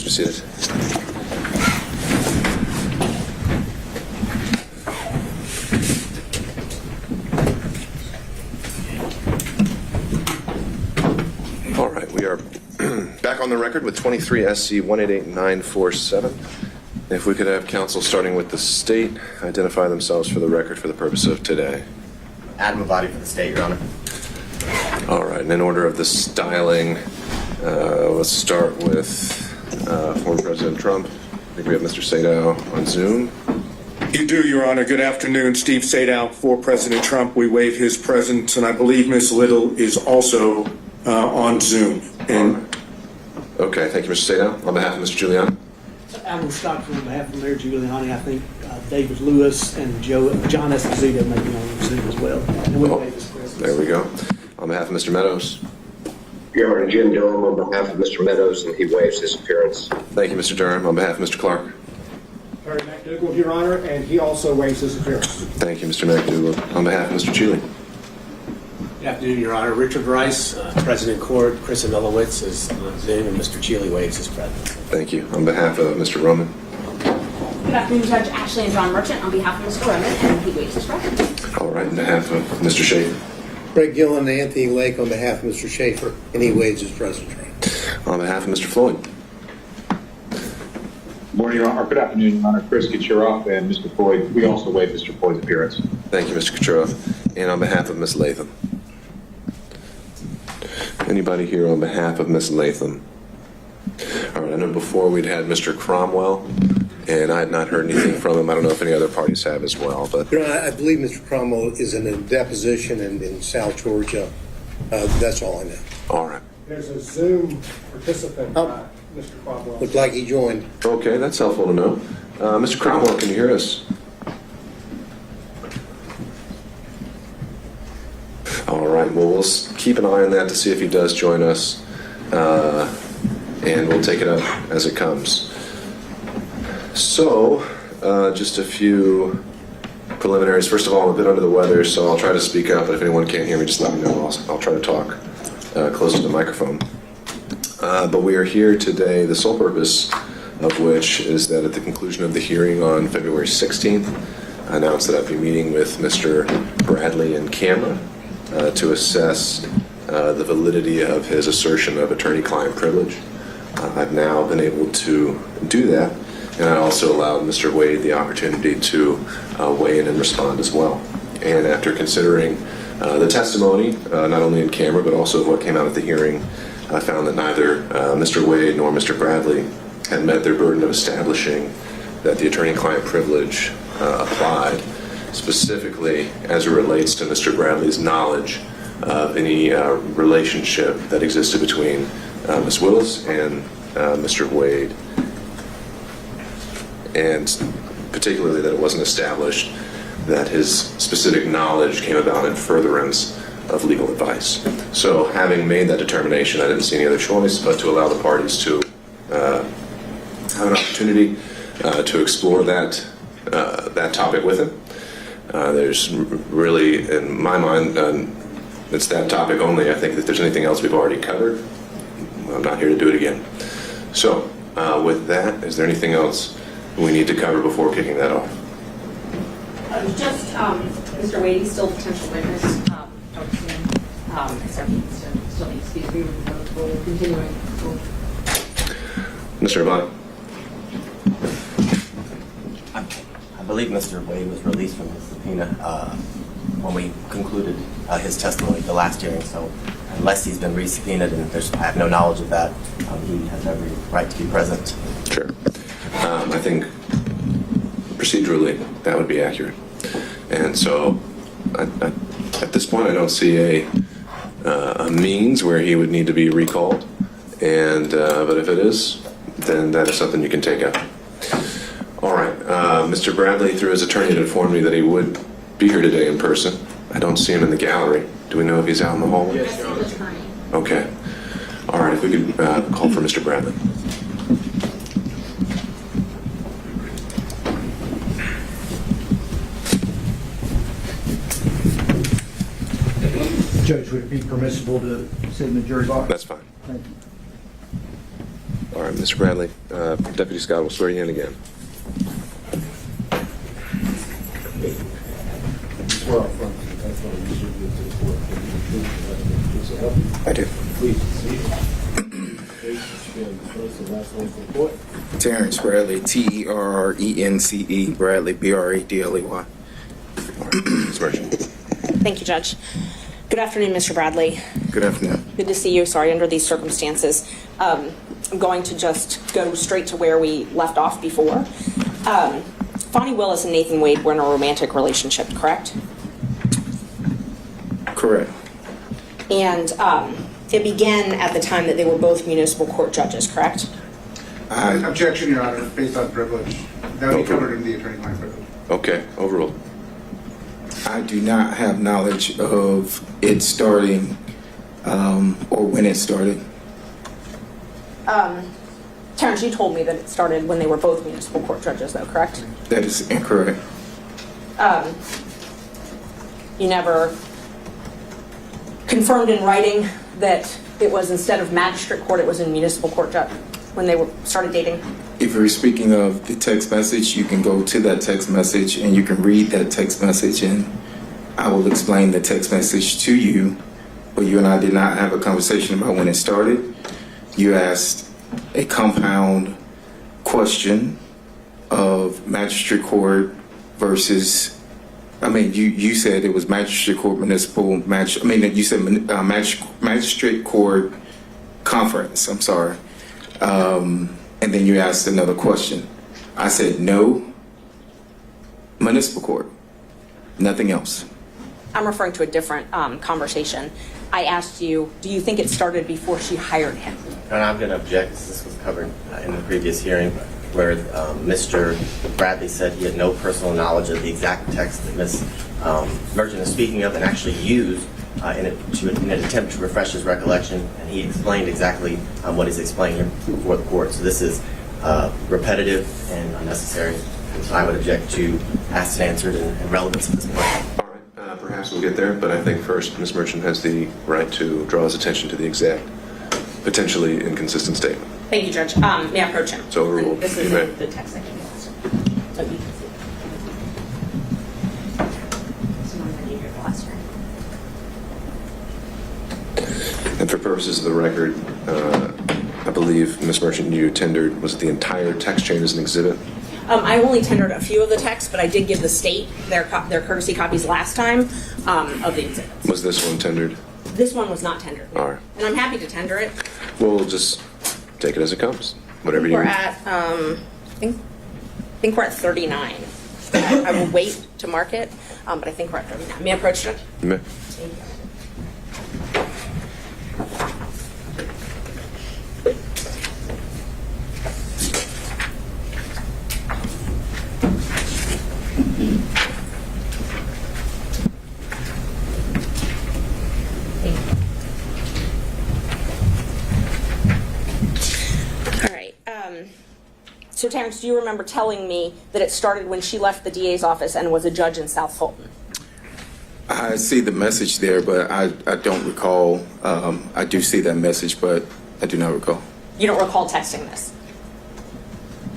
Please be seated. All right, we are back on the record with 23 SC 188947. If we could have counsel starting with the state identify themselves for the record for the purpose of today. Adam Avati for the state, Your Honor. All right, and in order of the styling, let's start with former President Trump. I think we have Mr. Sadow on Zoom. You do, Your Honor. Good afternoon. Steve Sadow for President Trump. We waive his presence, and I believe Ms. Little is also on Zoom. And Okay, thank you, Mr. Sadow. On behalf of Mr. Giuliani. Adam Stockton on behalf of Mayor Giuliani. I think David Lewis and John Esposito may be on Zoom as well. And we waive his presence. There we go. On behalf of Mr. Meadows. Your Honor, Jim Durham on behalf of Mr. Meadows, and he waives his appearance. Thank you, Mr. Durham. On behalf of Mr. Clark. Terry McDougall, Your Honor, and he also waives his appearance. Thank you, Mr. McDougall. On behalf of Mr. Cheeley. Good afternoon, Your Honor. Richard Rice, President Court, Chris Emilowitz is on Zoom, and Mr. Cheeley waives his presence. Thank you. On behalf of Mr. Roman. Good afternoon, Judge Ashley and John Merchant on behalf of Mr. Roman, and he waives his presence. All right, on behalf of Mr. Schaefer. Greg Gill and Anthony Lake on behalf of Mr. Schaefer, and he waives his presence. On behalf of Mr. Floyd. Morning, Your Honor. Good afternoon, Your Honor. Chris Kucherov and Mr. Floyd. We also waive Mr. Floyd's appearance. Thank you, Mr. Kucherov. And on behalf of Ms. Latham. Anybody here on behalf of Ms. Latham? All right, I know before we'd had Mr. Cromwell, and I had not heard anything from him. I don't know if any other parties have as well, but... You know, I believe Mr. Cromwell is in a deposition in South Georgia. That's all I know. All right. There's a Zoom participant, Mr. Cromwell. Looked like he joined. Okay, that's helpful to know. Mr. Cromwell, can you hear us? All right, well, we'll keep an eye on that to see if he does join us, and we'll take it up as it comes. So, just a few preliminaries. First of all, I'm a bit under the weather, so I'll try to speak up, but if anyone can't hear me, just let me know. I'll try to talk close to the microphone. But we are here today, the sole purpose of which is that at the conclusion of the hearing on February 16th, I announced that I'd be meeting with Mr. Bradley in camera to assess the validity of his assertion of attorney-client privilege. I've now been able to do that, and I also allowed Mr. Wade the opportunity to weigh in and respond as well. And after considering the testimony, not only in camera, but also of what came out at the hearing, I found that neither Mr. Wade nor Mr. Bradley had met their burden of establishing that the attorney-client privilege applied, specifically as it relates to Mr. Bradley's knowledge of any relationship that existed between Ms. Willis and Mr. Wade, and particularly that it wasn't established that his specific knowledge came about in furtherance of legal advice. So having made that determination, I didn't see any other choice but to allow the parties to have an opportunity to explore that topic with him. There's really, in my mind, it's that topic only. I think that if there's anything else we've already covered, I'm not here to do it again. So with that, is there anything else we need to cover before kicking that off? Just Mr. Wade, he's still a potential witness. Except he still needs to be agreed with the rule continuing. Mr. Avani? I believe Mr. Wade was released from his subpoena when we concluded his testimony at the last hearing. So unless he's been re-subpoenaed, and I have no knowledge of that, he has every right to be present. Sure. I think procedurally that would be accurate. And so at this point I don't see a means where he would need to be recalled. And but if it is, then that is something you can take up. All right. Mr. Bradley, through his attorney, had informed me that he would be here today in person. I don't see him in the gallery. Do we know if he's out in the hallway? Yes, Your Honor. Okay. All right. If we could call for Mr. Bradley. Judge, would it be permissible to sit in the jury box? That's fine. Thank you. All right. right, Mr. Bradley, Deputy Scott will swear you in again. I do. Terrence Bradley, Terrence Bradley, Bradley. Ms. Merchant. Thank you, Judge. Good afternoon, Mr. Bradley. Good afternoon. Good to see you. Sorry, under these circumstances. I'm going to just go straight to where we left off before. Fani Willis and Nathan Wade were in a romantic relationship, correct? Correct. And it began at the time that they were both municipal court judges, correct? Objection, Your Honor, based on privilege. That would be covered in the attorney-client privilege. Okay, overruled. I do not have knowledge of it starting or when it started. Terrence, you told me that it started when they were both municipal court judges, though, correct? That is incorrect. You never confirmed in writing that it was, instead of magistrate court, it was in municipal court judge when they started dating? If you're speaking of the text message, you can go to that text message and you can read that text message, and I will explain the text message to you. But you and I did not have a conversation about when it started. You asked a compound question of magistrate court versus, you said it was magistrate court, you said magistrate court conference, I'm sorry. And then you asked another question. I said, no, municipal court, nothing else. I'm referring to a different conversation. I asked you, do you think it started before she hired him? And I'm going to object, this was covered in the previous hearing, where Mr. Bradley said he had no personal knowledge of the exact text that Ms. Merchant is speaking of and actually used in an attempt to refresh his recollection, and he explained exactly what he's explaining here before the court. So this is repetitive and unnecessary, and so I would object to asked and answered and relevance at this point. All right, perhaps we'll get there, but I think first Ms. Merchant has the right to draw his attention to the exact, potentially inconsistent statement. Thank you, Judge. May I approach him? So overruled. This You is may. the text I can get. So you can see it. So I'm ready to hear the last hearing. And for purposes of the record, I believe Ms. Merchant, you tendered, was it the entire text chain as an exhibit? I only tendered a few of the texts, but I did give the state their courtesy copies last time of the exhibits. Was this one tendered? This one was not tendered. All right. And I'm happy to tender it. Well, we'll just take it as it comes. Whatever you We're at, I think we're at 39. I will wait to mark it, but I think we're at 39. May I approach it? You may. Thank you. So, Terrence, do you remember telling me that it started when she left the DA's office and was a judge in South Fulton? I see the message there, but I don't recall. I do see that message, but I do not recall. You don't recall texting this?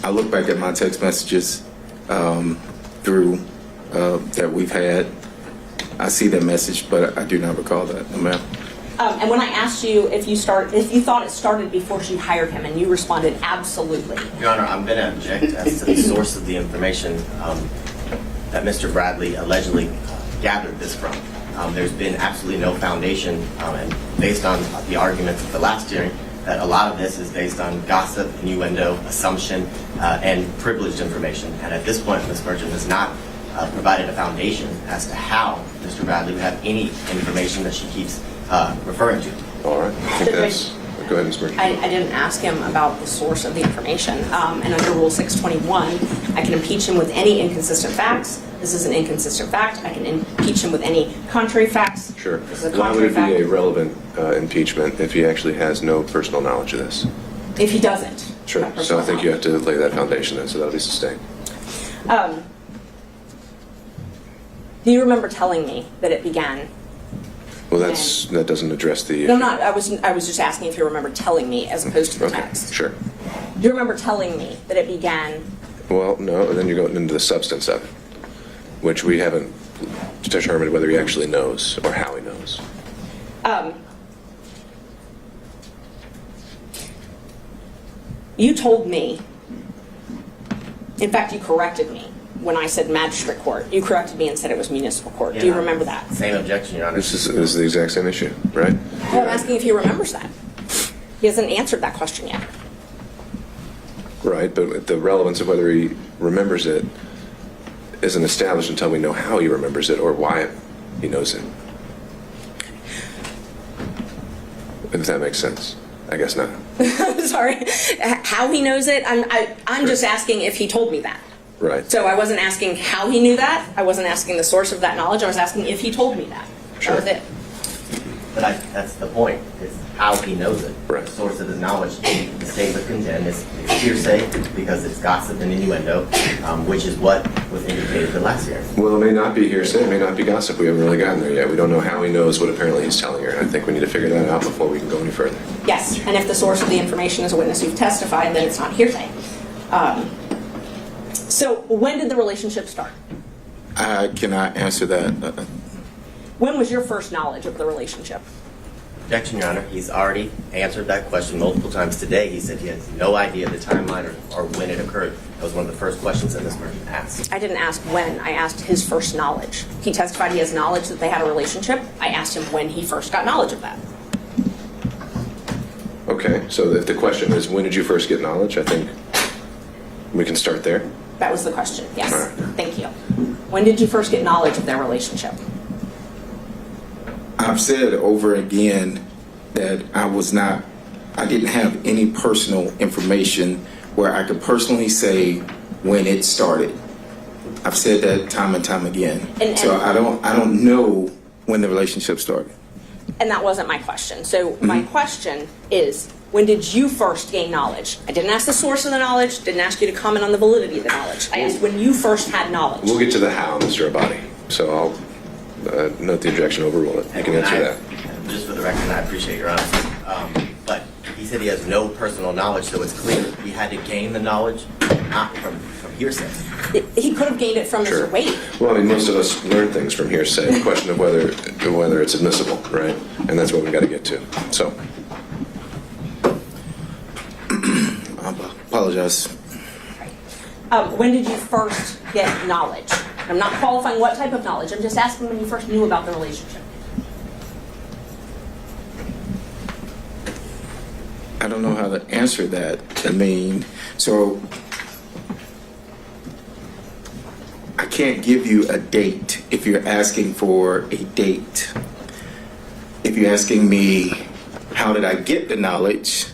I look back at my text messages through that we've had. I see that message, but I do not recall that, no, ma'am. And when I asked you if you thought it started before she hired him, and you responded absolutely. Your Honor, I'm going to object as to the source of the information that Mr. Bradley allegedly gathered this from. There's been absolutely no foundation, and based on the arguments of the last hearing, that a lot of this is based on gossip, innuendo, assumption, and privileged information. And at this point, Ms. Merchant has not provided a foundation as to how Mr. Bradley would have any information that she keeps referring to. All right. I think that's... Go ahead, Ms. Merchant. I didn't ask him about the source of the information. And under Rule 621, I can impeach him with any inconsistent facts. This is an inconsistent fact. I can impeach him with any contrary facts. Sure. This is a Why would contrary it fact. be a relevant impeachment if he actually has no personal knowledge of this? If he doesn't. Sure. So I think you have to lay that foundation then, so that'll be sustained. Do you remember telling me that it began? Well, that doesn't address the issue. No, not. I was just asking if you remember telling me as opposed to the Okay, text. sure. Do you remember telling me that it began? Well, no, and then you're going into the substance of it, which we haven't determined whether he actually knows or how he knows. You told me, in fact, you corrected me when I said magistrate court. You corrected me and said it was municipal court. Do you remember that? Same objection, Your Honor. This is the exact same issue, right? Well, I'm asking if he remembers that. He hasn't answered that question yet. Right, but the relevance of whether he remembers it isn't established until we know how he remembers it or why he knows it. If that makes sense. I guess not. Sorry. How he knows it? I'm just asking if he told me that. Right. So I wasn't asking how he knew that. I wasn't asking the source of that knowledge. I was asking if he told me that. Sure. That was it. But that's the point, is how he knows it. Right. The source of his knowledge. The state would contend is hearsay because it's gossip and innuendo, which is what was indicated the last hearing. Well, it may not be hearsay, it may not be gossip. We haven't really gotten there yet. We don't know how he knows what apparently he's telling her, and I think we need to figure that out before we can go any further. Yes, and if the source of the information is a witness who've testified, then it's not hearsay. So when did the relationship start? I cannot answer that. When was your first knowledge of the relationship? Objection, Your Honor. He's already answered that question multiple times today. He said he has no idea the timeline or when it occurred. That was one of the first questions that Ms. Merchant asked. I didn't ask when. I asked his first knowledge. He testified he has knowledge that they had a relationship. I asked him when he first got knowledge of that. Okay, so if the question is, when did you first get knowledge? I think we can start there. That was the question. Yes. All right. Thank you. When did you first get knowledge of their relationship? I've said over again that I didn't have any personal information where I could personally say when it started. I've said that time and time again. So I don't know when the relationship started. And that wasn't my question. So my question is, when did you first gain knowledge? I didn't ask the source of the knowledge, didn't ask you to comment on the validity of the knowledge. I asked when you first had knowledge. We'll get to the how, Mr. Abadi. So I'll note the objection, overrule it. You can answer that. Just for the record, I appreciate your honesty. But he said he has no personal knowledge, so it's clear he had to gain the knowledge, not from hearsay. He could have gained it from Sure. Mr. Wade. Well, I mean, most of us learn things from hearsay. The question of whether it's admissible, right? And that's what we got to get to. So, I apologize. When did you first get knowledge? I'm not qualifying what type of knowledge. I'm just asking when you first knew about the relationship. I don't know how to answer that. I mean, so I can't give you a date if you're asking for a date. If you're asking me, how did I get the knowledge?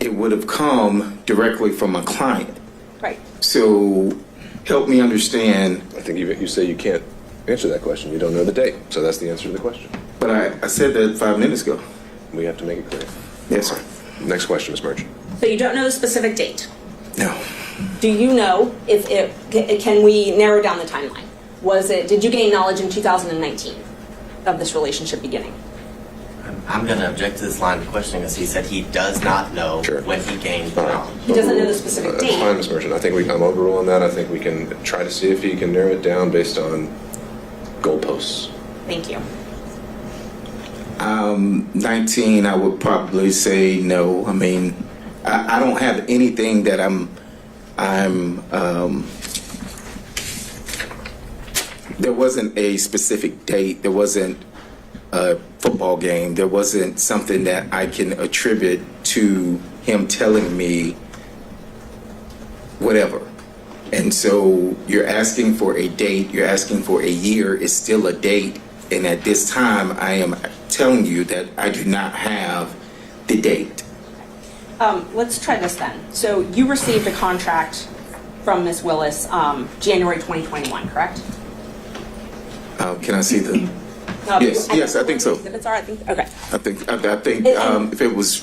It would have come directly from my client. Right. So help me understand. I think you say you can't answer that question. You don't know the date. So that's the answer to the question. But I said that 5 minutes ago. We have to make it clear. Yes, sir. Next question, Ms. Merchant. So you don't know the specific date. No. Do you know if can we narrow down the timeline? Did you gain knowledge in 2019 of this relationship beginning? I'm going to object to this line of questioning as he said he does not know when he gained knowledge. He doesn't know the specific date. Fine, Ms. Merchant. I think I'm overruling that. I think we can try to see if he can narrow it down based on goalposts. Thank you. 19, I would probably say no. I mean, I don't have anything that there wasn't a specific date. There wasn't a football game. There wasn't something that I can attribute to him telling me whatever. And so you're asking for a date, you're asking for a year, it's still a date. And at this time, I am telling you that I do not have the date. Let's try this then. So you received a contract from Ms. Willis January 2021, correct? Can I see the... Yes, I think so. Exhibits are, I think, okay. I think if it was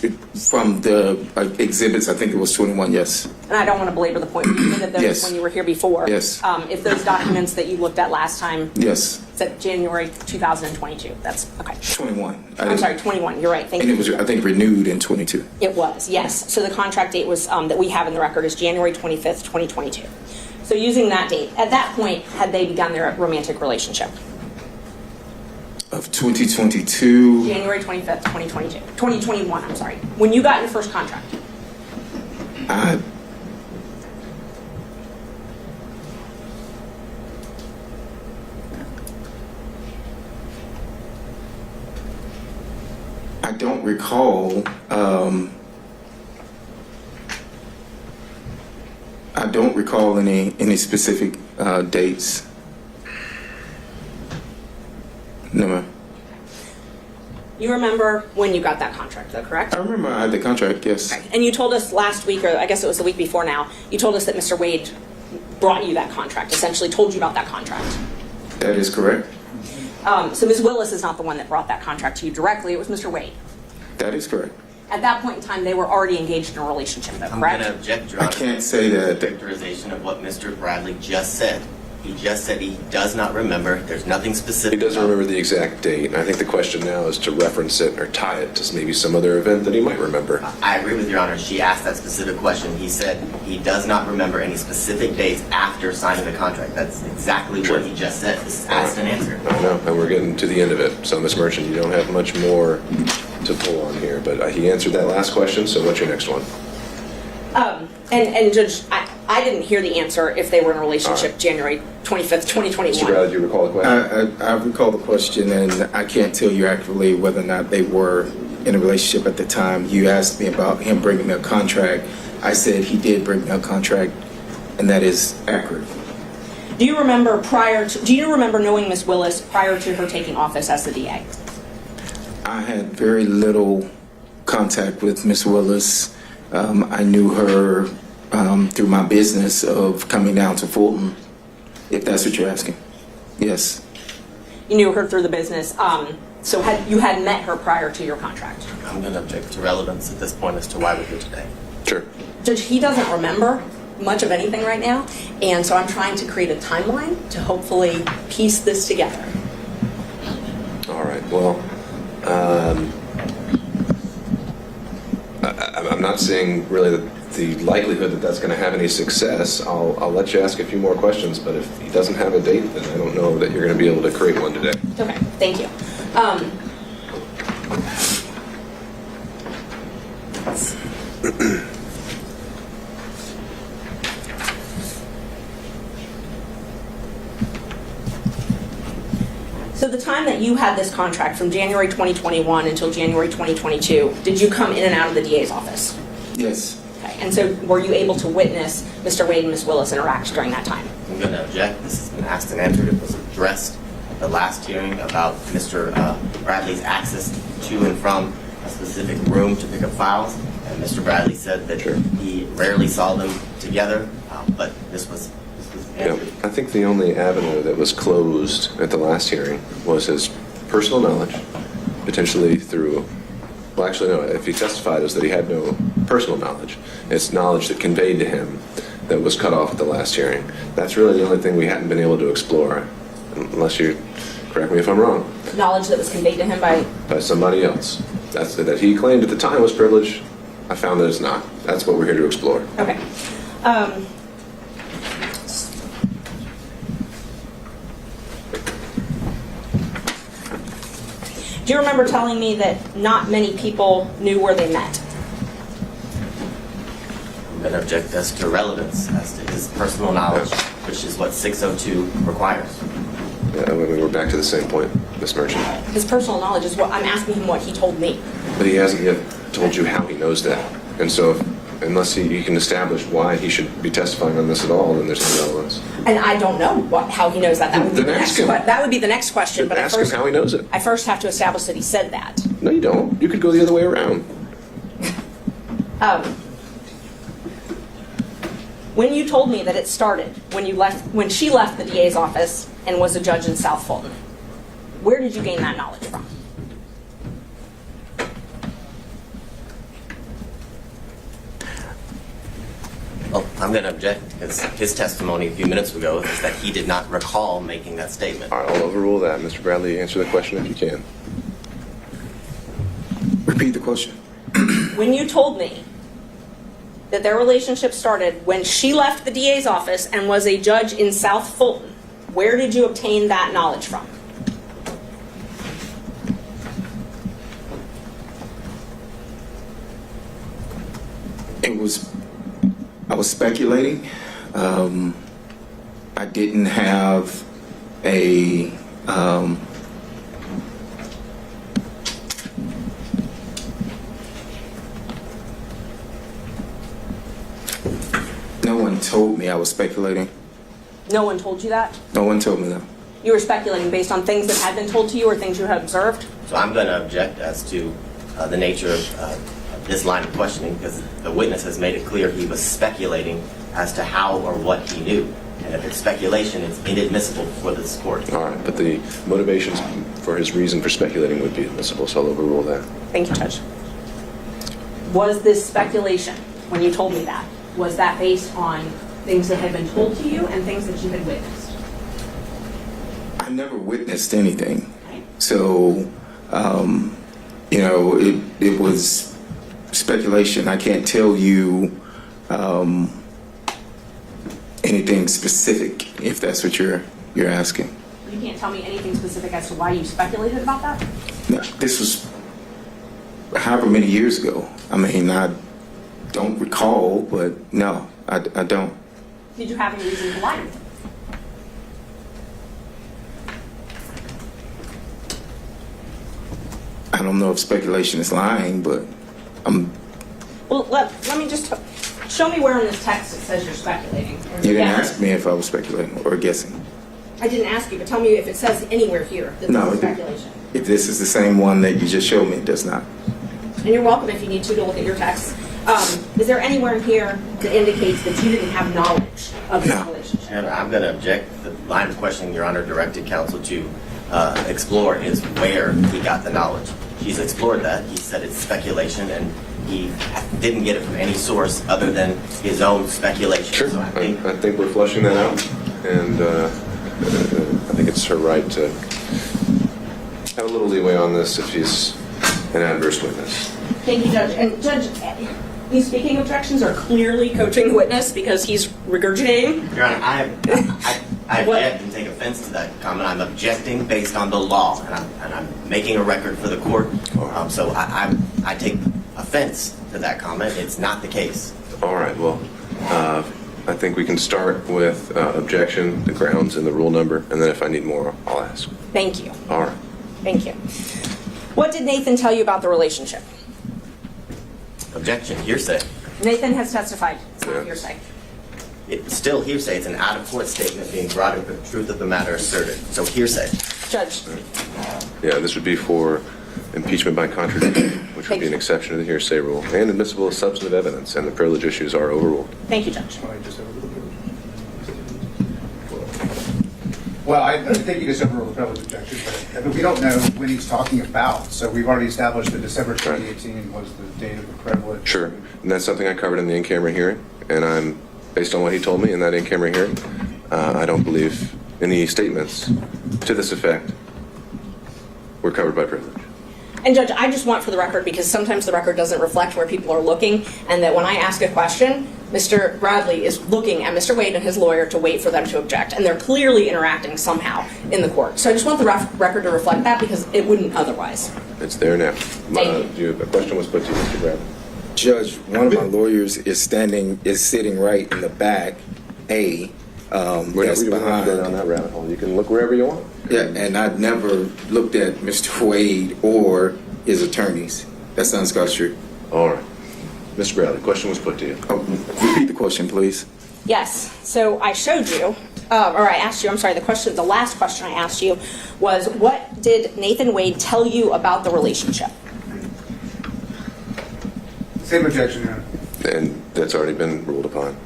from the exhibits, I think it was 21, yes. And I don't want to belabor the point, you admitted those Yes. when you were here before. Yes. If those documents that you looked at last time Yes, said January 2022, that's, okay. 21. I'm sorry, 21, you're right, thank And you. it was, I think, renewed in 22. It was, yes. So the contract date was, that we have in the record is January 25th, 2022. So using that date, at that point, had they begun their romantic relationship? Of 2022, January 25th, 2022. 2021, I'm sorry. When you got your first contract? I don't recall. I don't recall any specific dates. No, ma'am. You remember when you got that contract, though, correct? I remember I had the contract, yes. Okay. And you told us last week, or I guess it was the week before now, you told us that Mr. Wade brought you that contract, essentially told you about that contract. That is correct. So Ms. Willis is not the one that brought that contract to you directly, it was Mr. Wade. That is correct. At that point in time, they were already engaged in a relationship, though, I'm correct? going to object, Your I Honor. can't say that. Characterization of what Mr. Bradley just said. He just said he does not remember. There's nothing He specific. doesn't remember the exact date, and I think the question now is to reference it or tie it to maybe some other event that he might remember. I agree with Your Honor. She asked that specific question. He said he does not remember any specific dates after signing the contract. That's exactly what he just said. This is asked and answered. I know, and we're getting to the end of it. So, Ms. Merchant, you don't have much more to pull on here, but he answered that last question, so what's your next one? And Judge, I didn't hear the answer if they were in a relationship January 25th, 2021. Mr. Bradley, do you recall the question? I recall the question, and I can't tell you accurately whether or not they were in a relationship at the time. You asked me about him bringing me a contract. I said he did bring me a contract, and that is accurate. Do you remember knowing Ms. Willis prior to her taking office as the DA? I had very little contact with Miss Willis. I knew her through my business of coming down to Fulton, if that's what you're asking. Yes. You knew her through the business. So you had met her prior to your contract? I'm going to object to relevance at this point as to why we're here today. Sure. Judge, he doesn't remember much of anything right now, and so I'm trying to create a timeline to hopefully piece this together. All right, well, I'm not seeing really the likelihood that that's going to have any success. I'll let you ask a few more questions, but if he doesn't have a date, then I don't know that you're going to be able to create one today. Okay, thank you. So the time that you had this contract from January 2021 until January 2022, did you come in and out of the DA's office? Yes. Okay, and so were you able to witness Mr. Wade and Ms. Willis interact during that time? I'm going to object. This has been asked and answered. It was addressed at the last hearing about Mr. Bradley's access to and from a specific room to pick up files. And Mr. Bradley said that he rarely saw them together, but this was answered. Yeah, I think the only avenue that was closed at the last hearing was his personal knowledge, potentially through, well, actually, no, if he testified, it was that he had no personal knowledge. It's knowledge that conveyed to him that was cut off at the last hearing. That's really the only thing we hadn't been able to explore, unless you correct me if I'm wrong, Knowledge that was conveyed to him by somebody else. That's that he claimed at the time was privilege. I found that it's not. That's what we're here to explore. Okay. Do you remember telling me that not many people knew where they met? I'm going to object as to relevance, as to his personal knowledge, which is what 602 requires. Yeah, I mean, we're back to the same point, Ms. Merchant. His personal knowledge is what I'm asking him what he told me. But he hasn't yet told you how he knows that. And so, unless he can establish why he should be testifying on this at all, then there's no relevance. And I don't know how he knows that. That would be Then the ask next. him. That would be the next question. But Ask him how he knows it. I first have to establish that he said that. No, you don't. You could go the other way around. When you told me that it started when she left the DA's office and was a judge in South Fulton, Where did you gain that knowledge from? Well, I'm going to object because his testimony a few minutes ago is that he did not recall making that statement. All right, I'll overrule that. Mr. Bradley, answer the question if you can. Repeat the question. When you told me that their relationship started when she left the DA's office and was a judge in South Fulton, where did you obtain that knowledge from? I was speculating. I didn't have a no one told me I was speculating. No one told you that? No one told me that. You were speculating based on things that had been told to you or things you had observed? So I'm going to object as to the nature of this line of questioning because the witness has made it clear he was speculating as to how or what he knew. And if it's speculation, it's inadmissible for this court. All right, but the motivations for his reason for speculating would be admissible, so I'll overrule that. Thank you, Judge. Was this speculation, when you told me that, was that based on things that had been told to you and things that you had witnessed? I never witnessed anything. So, it was speculation. I can't tell you anything specific, if that's what you're asking. You can't tell me anything specific as to why you speculated about that? No, this was however many years ago. I mean, I don't recall, but no, I don't. Did you have any reason to lie? I don't know if speculation is lying, but Well, let me just show me where in this text it says you're speculating. you didn't ask me if I was speculating or guessing. I didn't ask you, but tell me if it says anywhere here that No, this is it didn't. speculation. If this is the same one that you just showed me, it does not. And you're welcome if you need to look at your text. Is there anywhere in here that indicates that you didn't have knowledge of this relationship? And I'm going to object. The line of questioning Your Honor directed counsel to explore is where he got the knowledge. He's explored that. He said it's speculation, and he didn't get it from any source other than his own speculation. Sure, So I think we're flushing that out, and I think it's her right to have a little leeway on this if he's an adverse witness. Thank you, Judge. And Judge, these speaking objections are clearly coaching the witness because he's regurgitating. Your Honor, I object and take offense to that comment. I'm objecting based on the law, and I'm making a record for the court. So I take offense to that comment. It's not the case. All right, well, I think we can start with objection, the grounds, and the rule number, and then if I need more, I'll ask. Thank you. All right. Thank you. What did Nathan tell you about the relationship? Objection, hearsay. Nathan has testified. It's not Yeah. hearsay. It's still hearsay. It's an out-of-court statement being brought in, the truth of the matter asserted. So hearsay. Judge, Yeah, this would be for impeachment by contradiction, which would be an exception to the hearsay rule, and admissible as substantive evidence, and the privilege issues are overruled. thank you, Judge. Well, I think you just overruled the privilege objection, but we don't know when he's talking about. So we've already established that December 2018 was the date of the privilege. Sure, and that's something I covered in the in-camera hearing, and based on what he told me in that in-camera hearing, I don't believe any statements to this effect were covered by privilege. And Judge, I just want for the record, because sometimes the record doesn't reflect where people are looking, and that when I ask a question, Mr. Bradley is looking at Mr. Wade and his lawyer to wait for them to object, and they're clearly interacting somehow in the court. So I just want the record to reflect that because it wouldn't otherwise. It's there now. Thank you. A question was put to you, Mr. Bradley. Judge, one of my lawyers is sitting right in the back, that's We don't have to behind. go down that rabbit hole. You can look wherever you want. Yeah, and I've never looked at Mr. Wade or his attorneys. That sounds true. All right. Mr. Bradley, question was put to you. Repeat the question, please. Yes. So I showed you, or I asked you, I'm sorry, the last question I asked you was, what did Nathan Wade tell you about the relationship? Same objection, Your Honor. And that's already been ruled upon.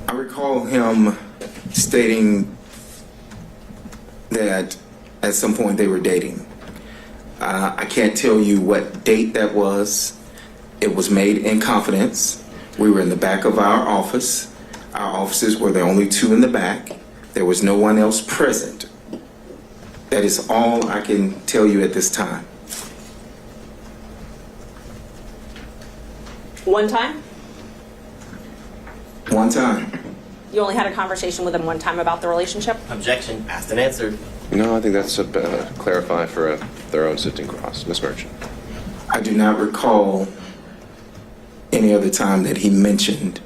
I recall recall him stating that at some point they were dating. I can't tell you what date that was. It was made in confidence. We were in the back of our office. Our offices were the only two in the back. There was no one else present. That is all I can tell you at this time. One time? One time. You only had a conversation with him one time about the relationship? Objection, asked and answered. No, I think that's clarify for their own sitting cross. Ms. Merchant. I do not recall any other time that he mentioned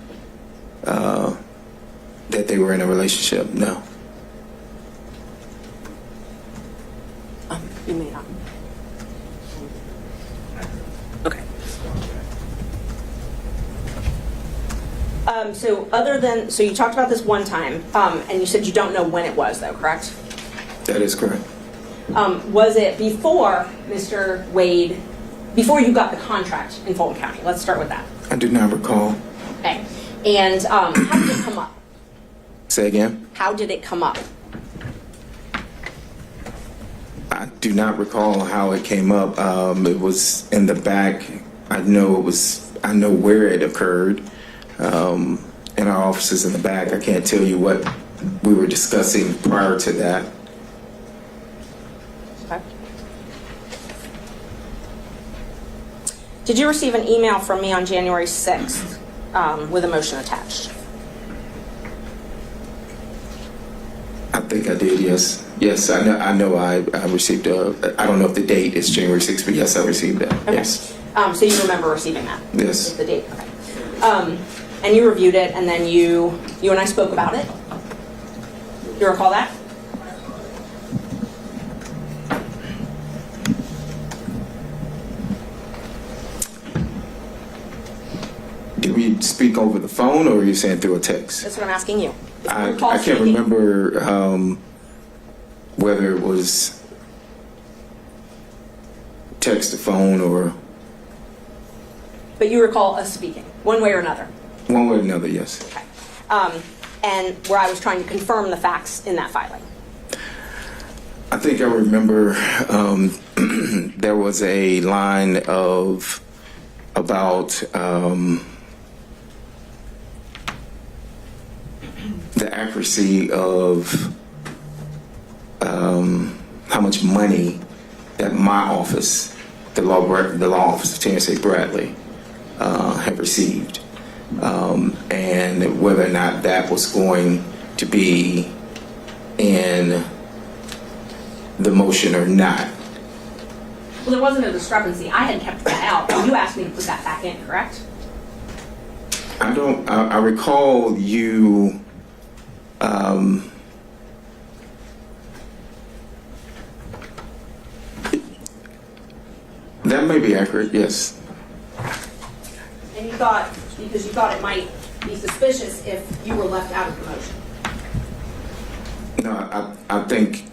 that they were in a relationship. No. You may not. Okay. So you talked about this one time, and you said you don't know when it was, though, correct? That is correct. Was it before Mr. Wade, before you got the contract in Fulton County? Let's start with that. I do not recall. Okay. And how did it come up? Say again? How did it come up? I do not recall how it came up. It was in the back. I know where it occurred. In our offices in the back. I can't tell you what we were discussing prior to that. Okay. Did you receive an email from me on January 6th with a motion attached? I think I did, yes. Yes, I know I received I don't know if the date is January 6th, but yes, I received that. Okay. Yes. So you remember receiving that? Yes. The date, okay. And you reviewed it, and then you and I spoke about it? You recall that? Did we speak over the phone, or are you saying through a text? That's what I'm asking you. If you I recall can't speaking- remember whether it was text or phone or But you recall us speaking, one way or another? one way or another, yes. Okay. And where I was trying to confirm the facts in that filing. I think I remember there was a line of about the accuracy of how much money that my office, the law office of Terrence Bradley, have received, and whether or not that was going to be in the motion or not. Well, there wasn't a discrepancy. I had kept that out, but you asked me to put that back in, correct? I recall you that may be accurate, yes. And you thought, because you thought it might be suspicious if you were left out of the motion. No, I think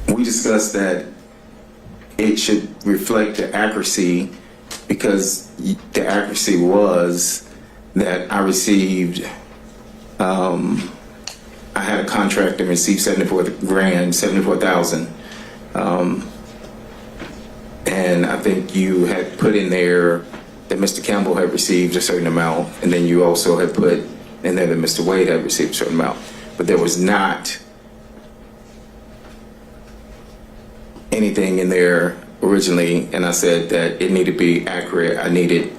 we discussed that it should reflect the accuracy, because the accuracy was that I received, I had a contract and received $74,000. And I think you had put in there that Mr. Campbell had received a certain amount, and then you also had put in there that Mr. Wade had received a certain amount. But there was not anything in there originally, and I said that it needed to be accurate. I needed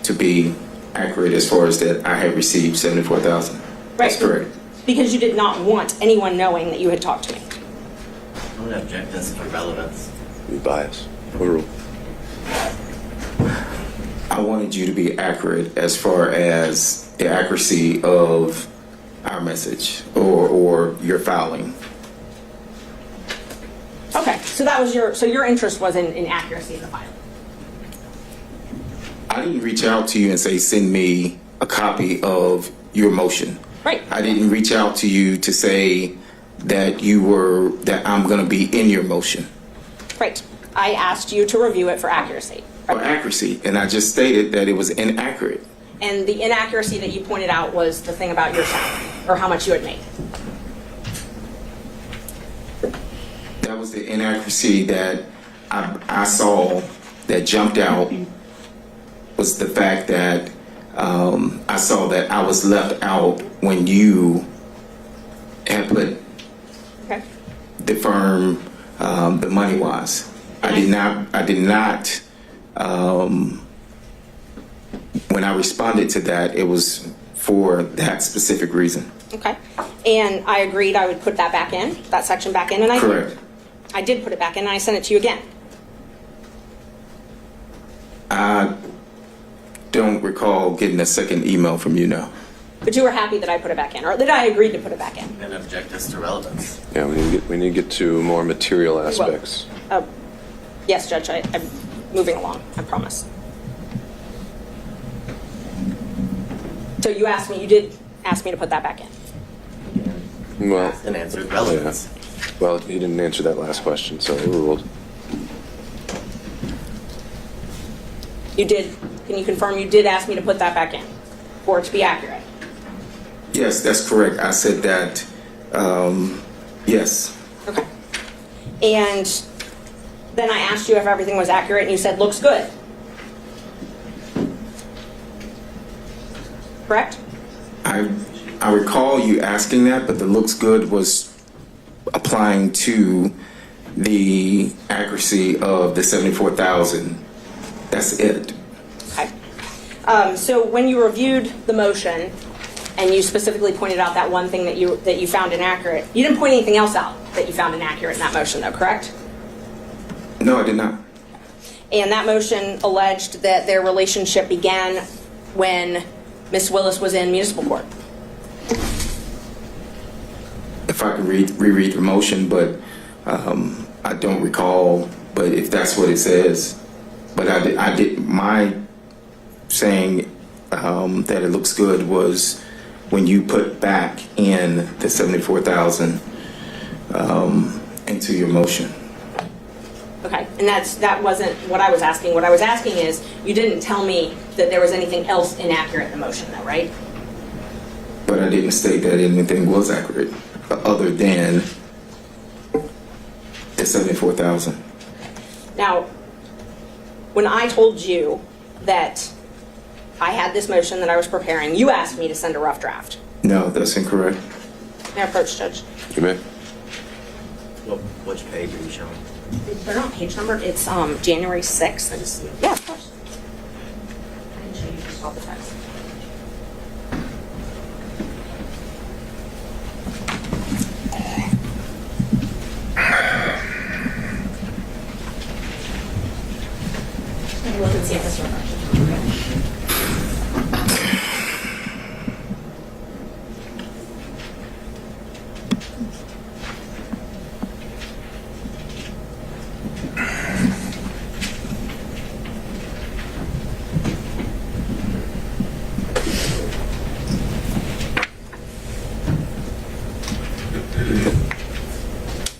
to be accurate as far as that I had received $74,000. That's correct. Because you did not want anyone knowing that you had talked to me. I'm going to object this for relevance. Be biased. Overruled. I wanted you to be accurate as far as the accuracy of our message or your filing. Okay, so that was your interest was in accuracy of the filing. I didn't reach out to you and say, send me a copy of your motion. Right. I didn't reach out to you to say that I'm going to be in your motion. Right. I asked you to review it for accuracy. For accuracy, and I just stated that it was inaccurate. And the inaccuracy that you pointed out was the thing about your salary, or how much you had made. That was the inaccuracy that I saw that jumped out, was the fact that I saw that I was left out when you had put Okay. the firm, the money was. I did not, when I responded to that, it was for that specific reason. Okay. And I agreed I would put that back in, that section back in, and I did. Correct. I did put it back in, and I sent it to you again. I don't recall getting a second email from you now. But you were happy that I put it back in, or that I agreed to put it back in. And object us to relevance. Yeah, we need to get to more material aspects. Yes, Judge, I'm moving along, I promise. So you did ask me to put that back in. Well, Asked and answered relevance. well, he didn't answer that last question, so overruled. You did, can you confirm you did ask me to put that back in, for it to be accurate? Yes, that's correct. I said that, yes. Okay. And then I asked you if everything was accurate, and you said, looks good. Correct? I recall you asking that, but the looks good was applying to the accuracy of the 74,000. That's it. Okay. So when you reviewed the motion, and you specifically pointed out that one thing that you found inaccurate, you didn't point anything else out that you found inaccurate in that motion, though, correct? No, I did not. And that motion alleged that their relationship began when Ms. Willis was in municipal court. If I could reread the motion, but I don't recall. But if that's what it says, but I did my saying that it looks good was when you put back in the 74,000 into your motion. Okay, and that wasn't what I was asking. What I was asking is, you didn't tell me that there was anything else inaccurate in the motion, though, right? But I didn't state that anything was accurate other than the 74,000. Now, when I told you that I had this motion that I was preparing, you asked me to send a rough draft. No, that's incorrect. May I approach, Judge? You may. Which page are you showing? They're not page numbered. It's January 6th. Yeah, of course. I can show you just all the text. Let me look and see if this refreshes.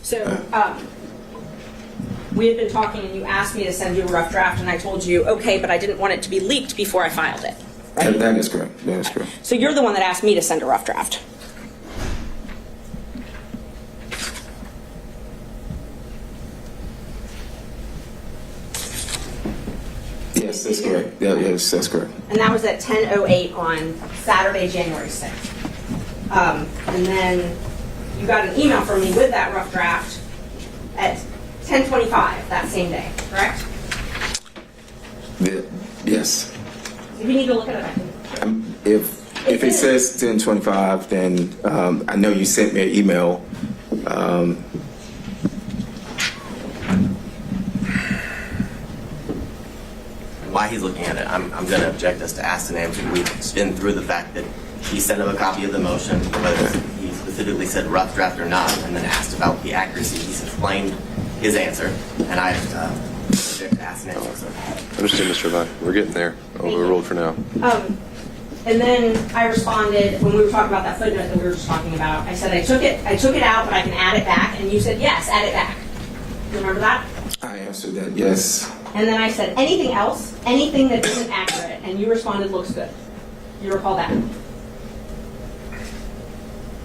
So, we had been talking and you asked me to send you a rough draft and I told you, okay, but I didn't want it to be leaked before I filed it. Right? That is correct. That is correct. So you're the one that asked me to send a rough draft. Yes, that's correct. Yeah, yes, that's correct. And that was at 10:08 on Saturday, January 6th. And then you got an email from me with that rough draft at 10:25 that same day, correct? Yes. If you need to look at it, I can. If it says 10:25, then I know you sent me an email. While he's looking at it, I'm going to object us to ask and answer. We've been through the fact that he sent him a copy of the motion, whether he specifically said rough draft or not, and then asked about the accuracy. He's explained his answer, and I object to ask and answer. So. Understood, Mr. Vine. We're getting there. Overruled for now. And then I responded when we were talking about that footnote that we were just talking about. I said I took it out, but I can add it back, and you said yes, add it back. You remember that? I answered that yes. And then I said, anything else? Anything that isn't accurate? And you responded, looks good. You recall that?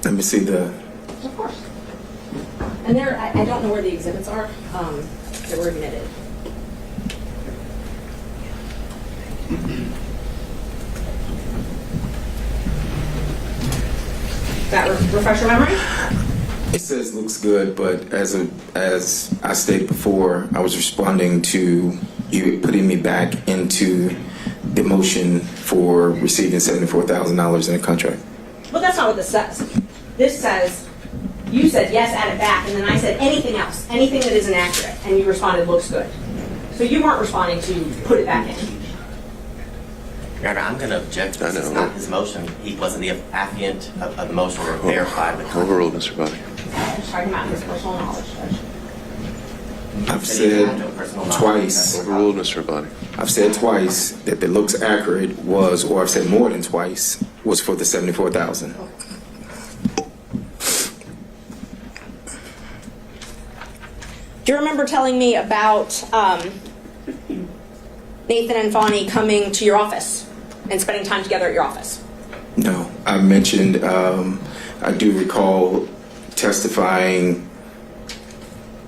Let me see the. Of course. And there, I don't know where the exhibits are that were admitted. That refresh your memory? It says looks good, but as I stated before, I was responding to you putting me back into the motion for receiving $74,000 in a contract. Well, that's not what this says. This says, you said yes, add it back, and then I said anything else, anything that isn't accurate, and you responded looks good. So you weren't responding to put it back in. Your Honor, I'm going to object. This is not his motion. He wasn't the affiant of the motion or verified the contract. Overruled, Mr. Body. I'm just talking about his personal knowledge, Judge. I've said twice. Overruled, Mr. Body. I've said twice that the looks accurate was, or I've said more than twice, was for the $74,000. Do you remember telling me about Nathan and Fani coming to your office and spending time together at your office? No, I mentioned, I do recall testifying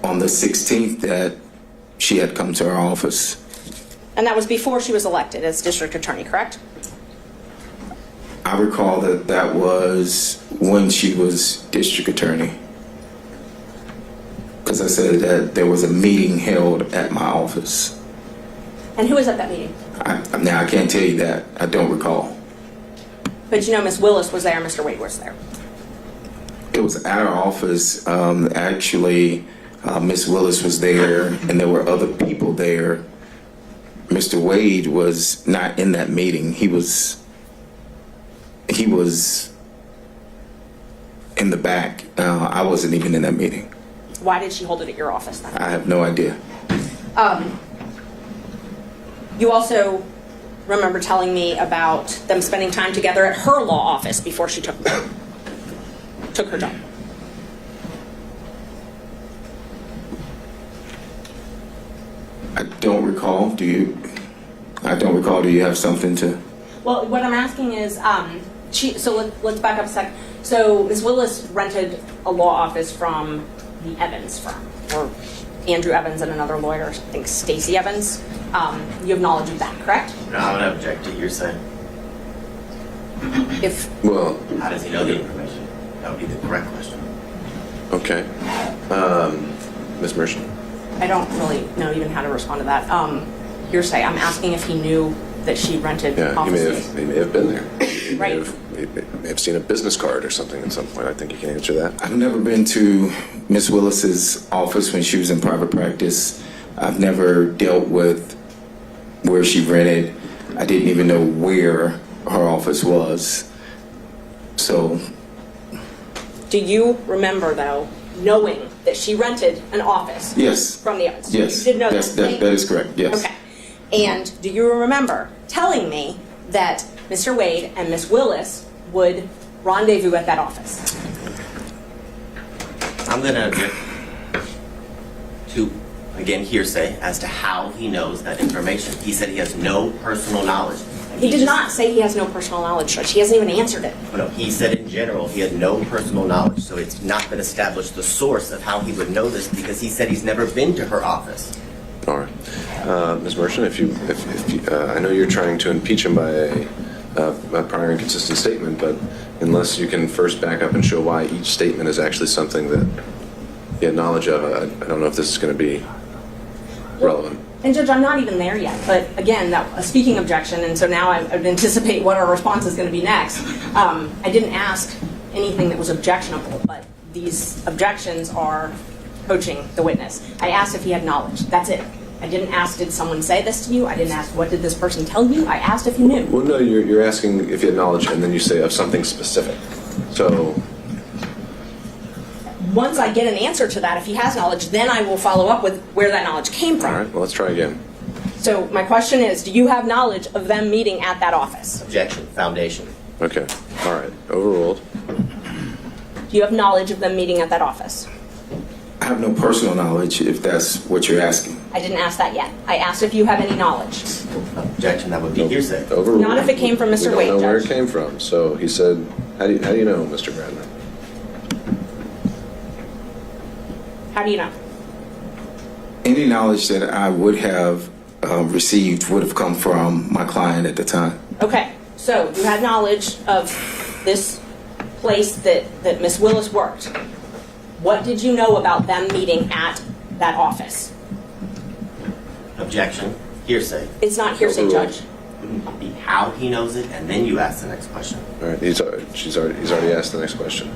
on the 16th that she had come to our office. And that was before she was elected as district attorney, correct? I recall that that was when she was district attorney. Because I said that there was a meeting held at my office. And who was at that meeting? Now, I can't tell you that. I don't recall. But you know Miss Willis was there, Mr. Wade was there. It was at our office. Actually, Miss Willis was there, and there were other people there. Mr. Wade was not in that meeting. He was in the back. I wasn't even in that meeting. Why did she hold it at your office then? I have no idea. You also remember telling me about them spending time together at her law office before she took her job. I don't recall. Do you? I don't recall. Do you have something to? Well, what I'm asking is, so let's back up a sec. So Ms. Willis rented a law office from the Evans firm, or Andrew Evans and another lawyer, I think Stacy Evans. You have knowledge of that, correct? No, I'm going to object to hearsay. Well, How does he know the information? That would be the correct question. okay. Ms. Mershon? I don't really know even how to respond to that. Hearsay, I'm asking if he knew that she rented Yeah, offices. he may have been there. He Right. may have seen a business card or something at some point. I think you can answer that. I've never been to Miss Willis's office when she was in private practice. I've never dealt with where she rented. I didn't even know where her office was. So, Do you remember, though, knowing that she rented an office yes. from the Evans? Yes. You did know that is correct. Yes. Okay. And do you remember telling me that Mr. Wade and Miss Willis would rendezvous at that office? I'm going to object to, again, hearsay as to how he knows that information. He said he has no personal knowledge. He did not say he has no personal knowledge, Judge. He hasn't even answered it. No, he said in general he had no personal knowledge, so it's not been established the source of how he would know this because he said he's never been to her office. All right. Ms. Mershon, if you, I know you're trying to impeach him by a prior inconsistent statement, but unless you can first back up and show why each statement is actually something that you had knowledge of, I don't know if this is going to be relevant. And Judge, I'm not even there yet. But again, a speaking objection, and so now I would anticipate what our response is going to be next. I didn't ask anything that was objectionable, but these objections are coaching the witness. I asked if he had knowledge. That's it. I didn't ask, did someone say this to you? I didn't ask, what did this person tell you? I asked if you knew. Well, no, you're asking if you had knowledge, and then you say of something specific. So, once I get an answer to that, if he has knowledge, then I will follow up with where that knowledge came from. all right, well, let's try again. So my question is, do you have knowledge of them meeting at that office? Objection, foundation. Okay, all right, overruled. Do you have knowledge of them meeting at that office? I have no personal knowledge, if that's what you're asking. I didn't ask that yet. I asked if you have any knowledge. Objection, that would be hearsay. Overruled. Not if it came from Mr. We Wade, don't know where it Judge. came from. So he said, how do you know, Mr. Bradley? How do you know? Any knowledge that I would have received would have come from my client at the time. Okay, so you had knowledge of this place that Miss Willis worked. What did you know about them meeting at that office? Objection, hearsay. It's not hearsay, Overruled. Judge. Wouldn't be how he knows it, and then you ask the next question. All right, he's already asked the next question.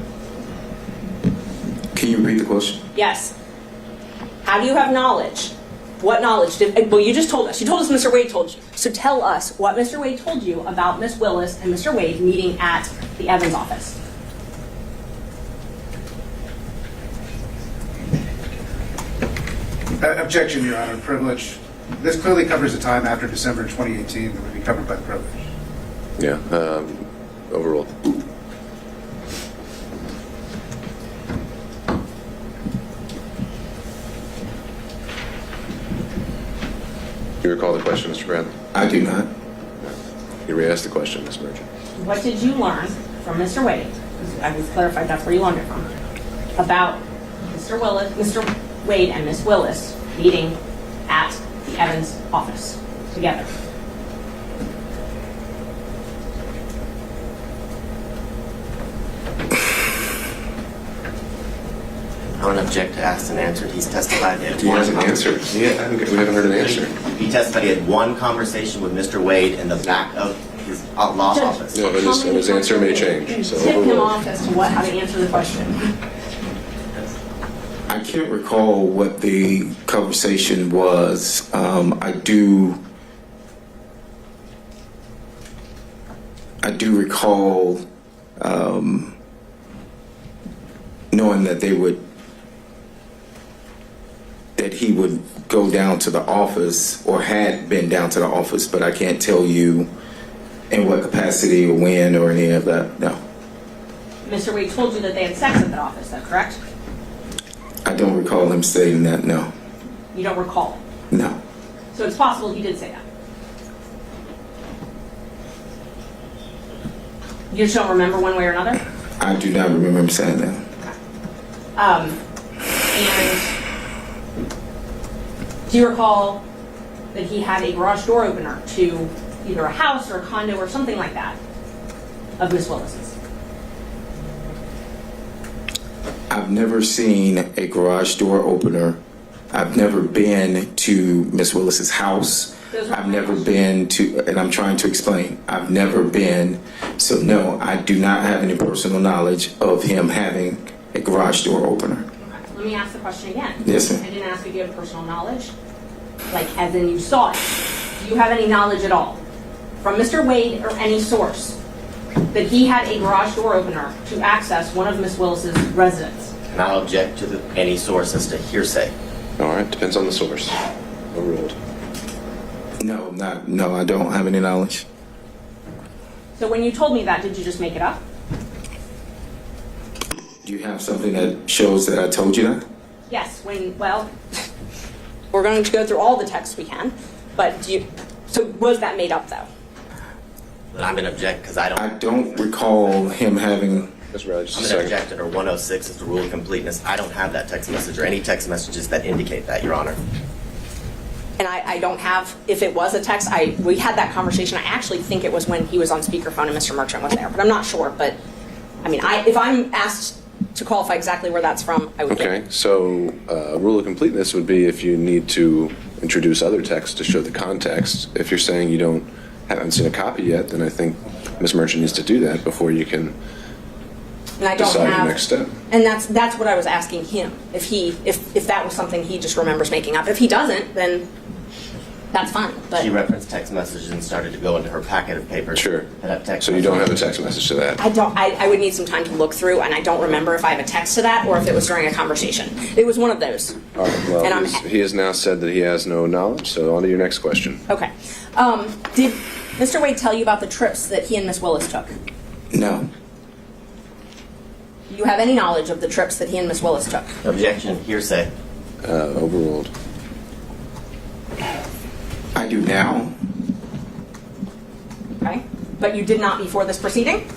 Can you repeat the question? Yes. How do you have knowledge? What knowledge did, well, you just told us. You told us Mr. Wade told you. So tell us what Mr. Wade told you about Miss Willis and Mr. Wade meeting at the Evans office. Objection, Your Honor, privilege. This clearly covers the time after December 2018 that would be covered by privilege. Yeah, overruled. You recall the question, Mr. Bradley? I do not. You re-asked the question, Ms. Merchant. What did you learn from Mr. Wade? I was clarified that's where you learned it from. About Mr. Wade and Miss Willis meeting at the Evans office together. I don't object to asked and answered. He's testified that He hasn't answered. Yeah, we haven't heard an answer. He testified he had one conversation with Mr. Wade in the back of his law Judge, office. No, and his answer may change. So Tip him overruled. off as to how to answer the question. I can't recall what the conversation was. I do recall knowing that he would go down to the office or had been down to the office, but I can't tell you in what capacity or when or any of that. No. Mr. Wade told you that they had sex at that office, though, correct? I don't recall him stating that, no. You don't recall. No. So it's possible he did say that. You just don't remember one way or another? I do not remember him saying that. And do you recall that he had a garage door opener to either a house or a condo or something like that of Miss Willis's? I've never seen a garage door opener. I've never been to Miss Willis's house. I've never been to, and I'm trying to explain, I've never been. So no, I do not have any personal knowledge of him having a garage door opener. Let me ask the question again. Yes, ma'am. I didn't ask if you have personal knowledge, like as in you saw it. Do you have any knowledge at all from Mr. Wade or any source that he had a garage door opener to access one of Miss Willis's residence? And I'll object to any source as to hearsay. All right, depends on the source. Overruled. No, I don't have any knowledge. So when you told me that, did you just make it up? Do you have something that shows that I told you that? Yes, well, we're going to go through all the texts we can, but so was that made up though? But I'm going to object because I don't recall him having. Mr. Bradley, just a I'm going to second. object under 106 as the rule of completeness. I don't have that text message or any text messages that indicate that, Your Honor. And I don't have, if it was a text, we had that conversation. I actually think it was when he was on speakerphone and Mr. Merchant was there, but I'm not sure. But I mean, if I'm asked to qualify exactly where that's from, I would Okay, think. so rule of completeness would be if you need to introduce other text to show the context. If you're saying you haven't seen a copy yet, then I think Ms. Merchant needs to do that before you can And I don't decide have, the next step. and that's what I was asking him. If that was something he just remembers making up. If he doesn't, then that's fine. But She referenced text messages and started to go into her packet of papers. Sure. That have text So you don't have a messages. text message to that? I would need some time to look through, and I don't remember if I have a text to that or if it was during a conversation. It was one of those. All right, well, And he has now said that he has no knowledge, so on to your next question. Okay. Did Mr. Wade tell you about the trips that he and Miss Willis took? No. you have any knowledge of the trips that he and Miss Willis took? Objection, hearsay. Overruled. I do now. Okay. But you did not before this proceeding?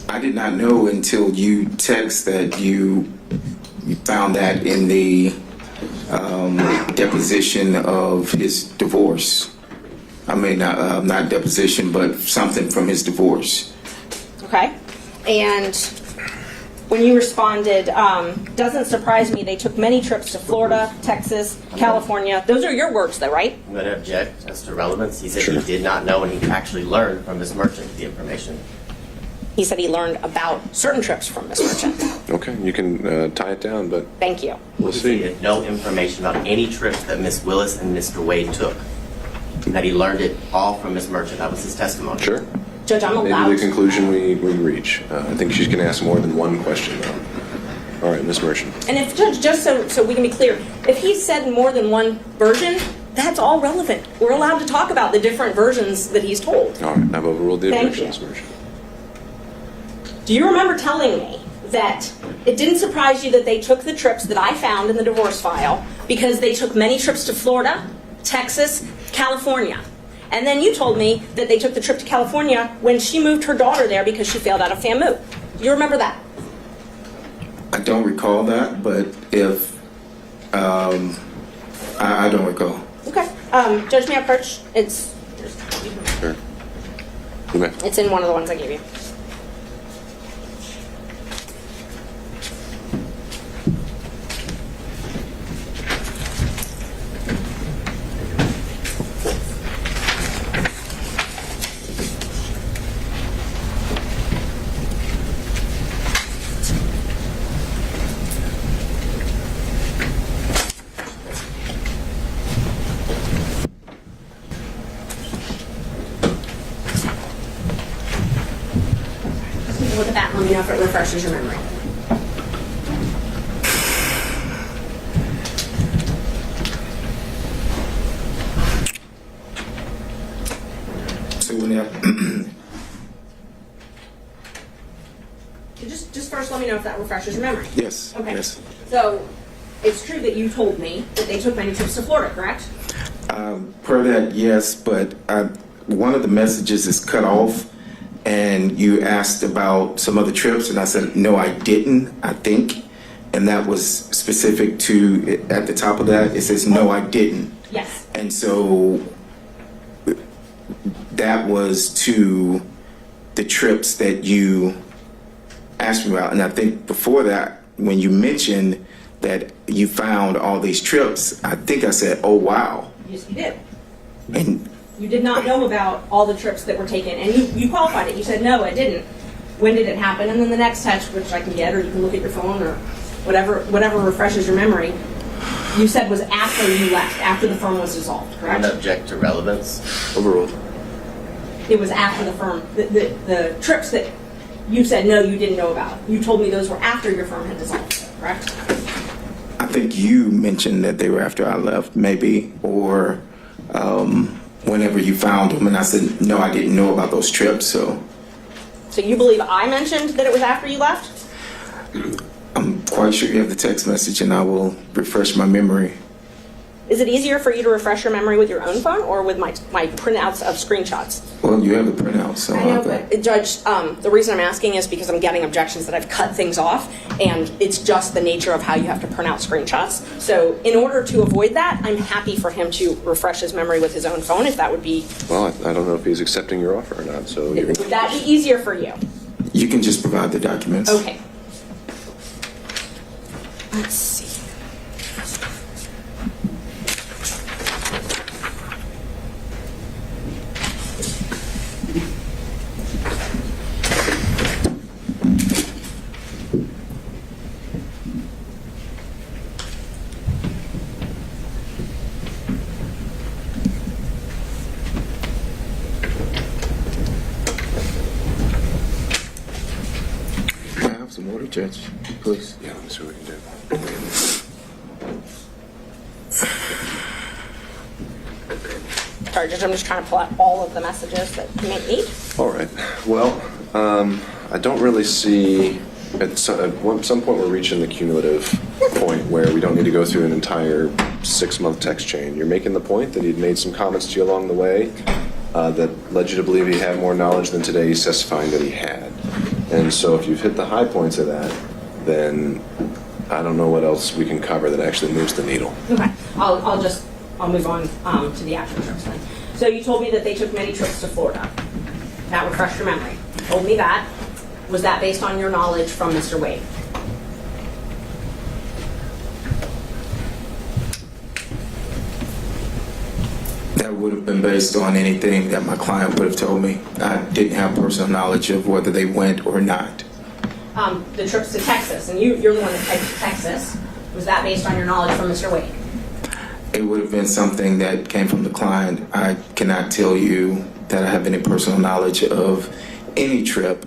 I did not know until you text that you found that in the deposition of his divorce. I mean, not deposition, but something from his divorce. Okay. And when you responded, doesn't surprise me, they took many trips to Florida, Texas, California. Those are your words, though, right? I'm going to object as to relevance. He said he did not know, and he actually learned from Ms. Merchant the information. He said he learned about certain trips from Miss Merchant. Okay, you can tie it down, but Thank you. we'll He see. had no information about any trips that Ms. Willis and Mr. Wade took. That he learned it all from Ms. Merchant. That was his testimony. Sure. Judge, I'm Maybe allowed. the conclusion we reach. I think she's going to ask more than one question, though. All right, Ms. Merchant. And if, Judge, just so we can be clear, if he said more than one version, that's all relevant. We're allowed to talk about the different versions that he's told. All right, I've overruled the Thank objection, you. Ms. Merchant. Do you remember telling me that it didn't surprise you that they took the trips that I found in the divorce file because they took many trips to Florida, Texas, California? And then you told me that they took the trip to California when she moved her daughter there because she failed out of FAMU. Do you remember that? I don't recall that, but if I don't recall. Okay. Judge, may I approach? Sure. You may. It's in one of the ones I gave you. Look at that. Let me know if it refreshes your memory. So when Just first let me know if that refreshes your memory. yes, Okay. yes. So it's true that you told me that they took many trips to Florida, correct? Per that, yes, but one of the messages is cut off, and you asked about some other trips, and I said, no, I didn't, I think. And that was specific to, at the top of that, it says, no, I didn't. Yes. And so that was to the trips that you asked me about. And I think before that, when you mentioned that you found all these trips, I think I said, oh, wow. Yes, you did. And You did not know about all the trips that were taken, and you qualified it. You said, no, I didn't. When did it happen? And then the next text, which I can get, or you can look at your phone, or whatever refreshes your memory, you said was after you left, after the firm was dissolved, I'm correct? going to object to relevance. Overruled. It was after the firm, the trips that you said, no, you didn't know about. You told me those were after your firm had dissolved, correct? I think you mentioned that they were after I left, maybe, or whenever you found them. And I said, no, I didn't know about those trips, so. So you believe I mentioned that it was after you left? I'm quite sure you have the text message, and I will refresh my memory. Is it easier for you to refresh your memory with your own phone or with my printouts of screenshots? Well, you have the printout, so I know, I'll have but Judge, the reason I'm asking is because I'm getting objections that I've cut things off, and it's just the nature of how you have to print out screenshots. So in order to avoid that, I'm happy for him to refresh his memory with his own phone, if that would be, Well, I don't know if he's accepting your offer or not, so you're would that be easier for you? You can just provide the documents. Okay. Let's see. Can I have some water, Judge, please? Yeah, let me see what we can do. Sorry, Judge, I'm just trying to pull out all of the messages that you may need. All right. Well, I don't really see At some point, we're reaching the cumulative point where we don't need to go through an entire 6-month text chain. You're making the point that he'd made some comments to you along the way that led you to believe he had more knowledge than today he's testifying that he had. And so if you've hit the high points of that, then I don't know what else we can cover that actually moves the needle. Okay, I'll move on to the actual trips then. So you told me that they took many trips to Florida. That refreshed your memory. You told me that. Was that based on your knowledge from Mr. Wade? That would have been based on anything that my client would have told me. I didn't have personal knowledge of whether they went or not. The trips to Texas, and you're the one that typed Texas. Was that based on your knowledge from Mr. Wade? It would have been something that came from the client. I cannot tell you that I have any personal knowledge of any trip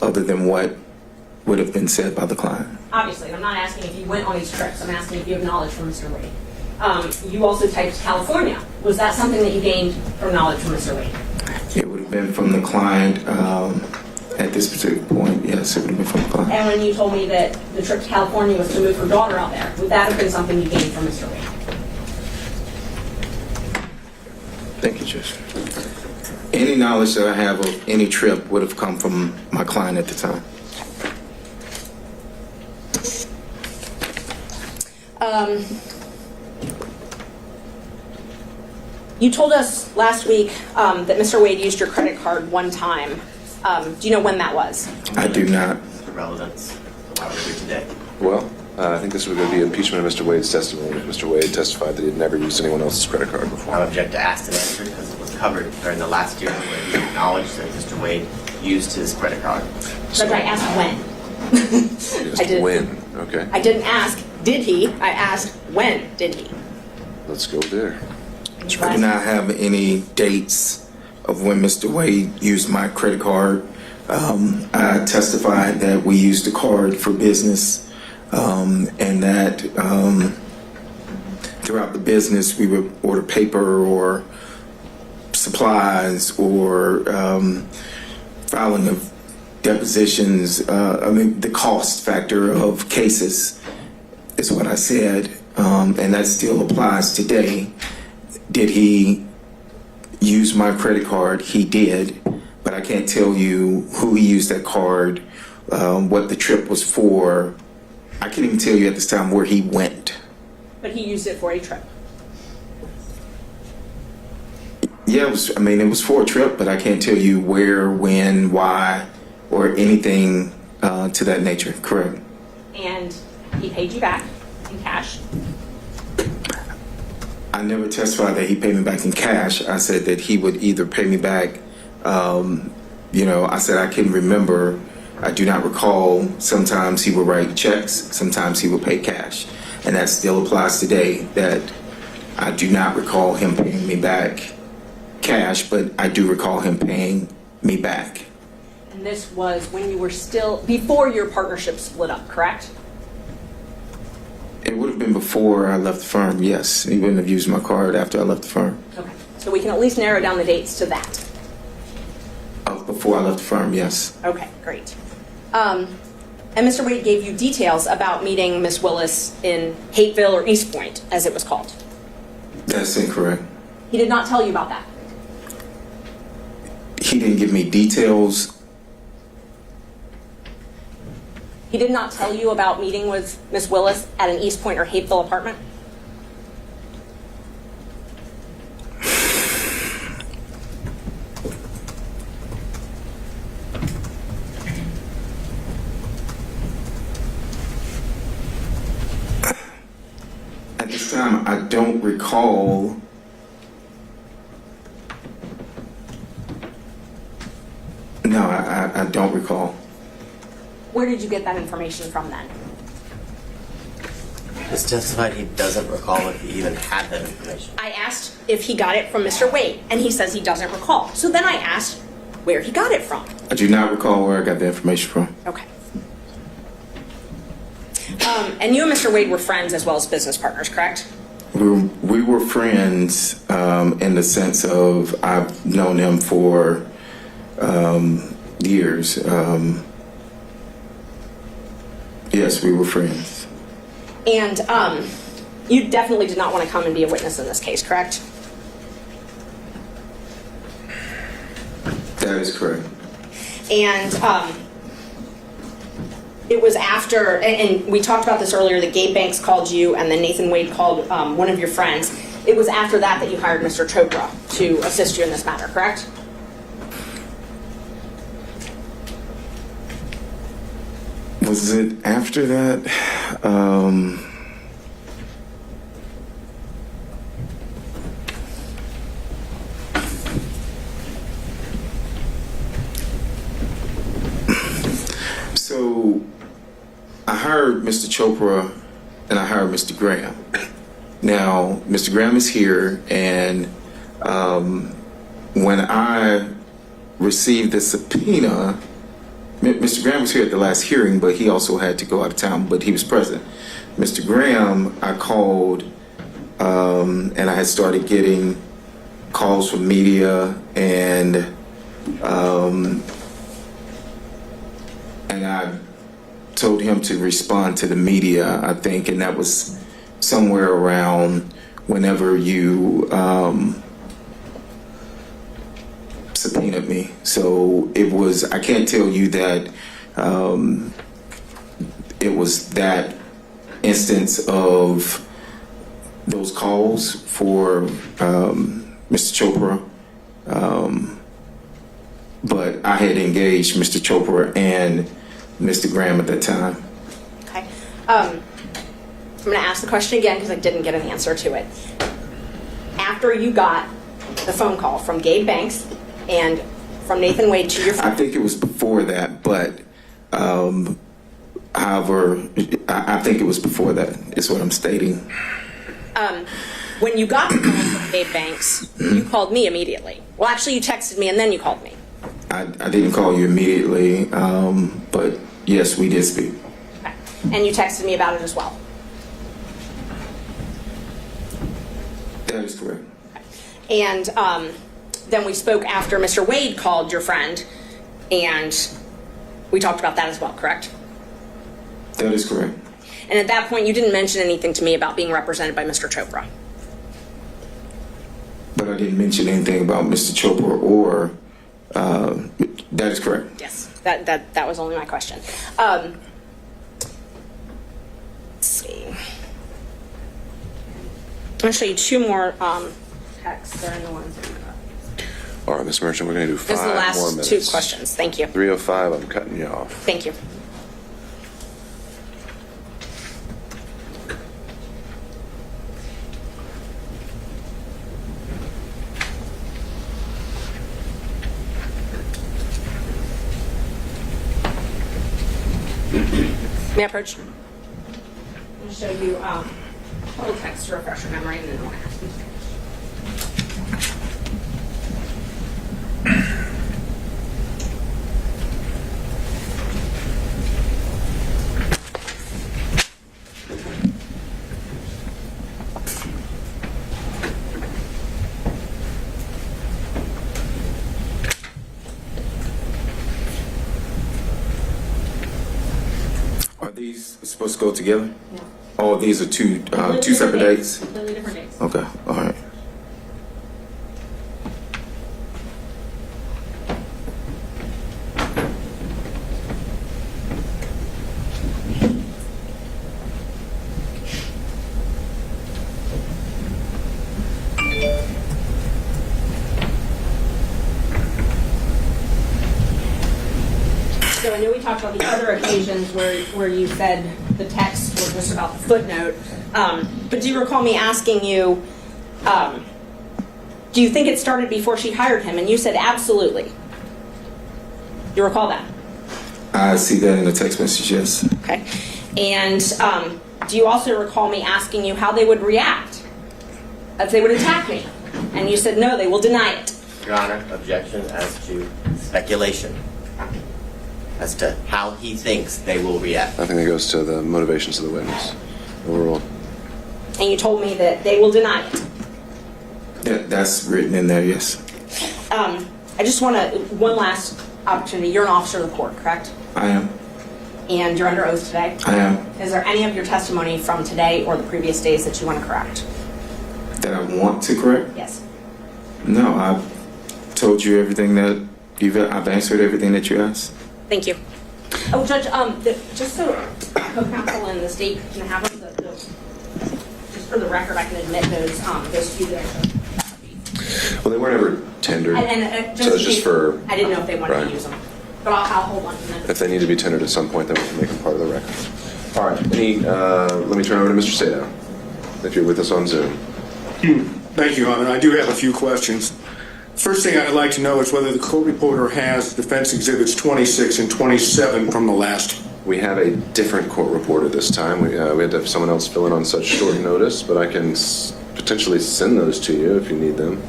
other than what would have been said by the client. Obviously, I'm not asking if you went on these trips. I'm asking if you have knowledge from Mr. Wade. You also typed California. Was that something that you gained from knowledge from Mr. Wade? It would have been from the client at this particular point. Yes, it would have been from the client. And when you told me that the trip to California was to move her daughter out there, would that have been something you gained from Mr. Wade? Thank you, Judge. Any knowledge that I have of any trip would have come from my client at the time. You told us last week that Mr. Wade used your credit card one time. Do you know when that was? I do not. The relevance of why we're here today. Well, I think this would be impeachment of Mr. Wade's testimony. Mr. Wade testified that he had never used anyone else's credit card before. I object to asked and answered because it was covered during the last year where he acknowledged that Mr. Wade used his credit card. But I asked when. Just I didn't. when, okay. I didn't ask, did he? I asked, when did he? Let's go there. I do not have any dates of when Mr. Wade used my credit card. I testified that we used the card for business and that throughout the business we would order paper or supplies or filing of depositions. The cost factor of cases is what I said, and that still applies today. Did he use my credit card? He did, but I can't tell you who he used that card, what the trip was for. I can't even tell you at this time where he went. But he used it for a trip. Yeah, it was for a trip, but I can't tell you where, when, why, or anything to that nature. Correct. And he paid you back in cash. I never testified that he paid me back in cash. I said that he would either pay me back, I said I can remember. I do not recall. Sometimes he would write checks. Sometimes he would pay cash. And that still applies today, that I do not recall him paying me back cash, but I do recall him paying me back. And this was when you were still, before your partnership split up, correct? It would have been before I left the firm, yes. He wouldn't have used my card after I left the firm. Okay. So we can at least narrow down the dates to that. Before I left the firm, yes. Okay, great. And Mr. Wade gave you details about meeting Miss Willis in Hateville or East Point, as it was called. That's incorrect. He did not tell you about that. He didn't give me details. He did not tell you about meeting with Miss Willis at an East Point or Hateville apartment? At this time, I don't recall. No, I don't recall. Where did you get that information from then? He's testified he doesn't recall if he even had that information. I asked if he got it from Mr. Wade, and he says he doesn't recall. So then I asked where he got it from. I do not recall where I got the information from. Okay. And you and Mr. Wade were friends as well as business partners, correct? We were friends in the sense of I've known him for years. Yes, we were friends. And you definitely did not want to come and be a witness in this case, correct? That is correct. And it was after, and we talked about this earlier, that Gabe Banks called you and then Nathan Wade called one of your friends. It was after that you hired Mr. Chopra to assist you in this matter, correct? Was it after that? So I hired Mr. Chopra and I hired Mr. Graham. Now, Mr. Graham is here, and when I received the subpoena, Mr. Graham was here at the last hearing, but he also had to go out of town, but he was present. Mr. Graham, I called, and I had started getting calls from media, and I told him to respond to the media, I think, and that was somewhere around whenever you subpoenaed me. So it was, I can't tell you that it was that instance of those calls for Mr. Chopra, but I had engaged Mr. Chopra and Mr. Graham at that time. Okay. I'm going to ask the question again because I didn't get an answer to it. After you got the phone call from Gabe Banks and from Nathan Wade to your phone. I think it was before that, but however, I think it was before that is what I'm stating. When you got the call from Gabe Banks, you called me immediately. Well, actually, you texted me and then you called me. I didn't call you immediately, but yes, we did speak. Okay. And you texted me about it as well. That is correct. Okay. And then we spoke after Mr. Wade called your friend, and we talked about that as well, correct? That is correct. And at that point, you didn't mention anything to me about being represented by Mr. Chopra. But I didn't mention anything about Mr. Chopra or, that is correct. Yes, that was only my question. Let's see. I'm going to show you two more texts. They're in the ones. All right, Ms. Merchant, we're going to do 5 This is the more last minutes. 2 questions. Thank you. 3:05, I'm cutting you off. Thank you. May I approach? I'm going to show you full text to refresh your memory, and then I'll ask you. Are these supposed to go together? No. Oh, these are two separate dates? Completely different dates. Okay, all right. So I know we talked about the other occasions where you said the text was just about the footnote, but do you recall me asking you, do you think it started before she hired him? And you said absolutely. You recall that? I see that in the text message, yes. Okay. And do you also recall me asking you how they would react if they would attack me? And you said no, they will deny it. Your Honor, objection as to speculation as to how he thinks they will react. I think that goes to the motivations of the witness. Overall. And you told me that they will deny it. That's written in there, yes. I just want to, one last opportunity. You're an officer of the court, correct? I am. And you're under oath today. I am. Is there any of your testimony from today or the previous days that you want to correct? That I want to correct? Yes. No, I've told you everything that I've answered everything that you asked. Thank you. Oh, Judge, just so co-counsel and the state can have them, just for the record, I can admit those to you that I took. Well, they weren't ever tendered, And so it's just for, I didn't know if they wanted Right. to use them, but I'll hold on to them. if they need to be tendered at some point, then we can make them part of the record. All right, let me turn over to Mr. Sadow, if you're with us on Zoom. Thank you, Your Honor. I do have a few questions. First thing I'd like to know is whether the court reporter has defense exhibits 26 and 27 from the last. We have a different court reporter this time. We had to have someone else fill in on such short notice, but I can potentially send those to you if you need them.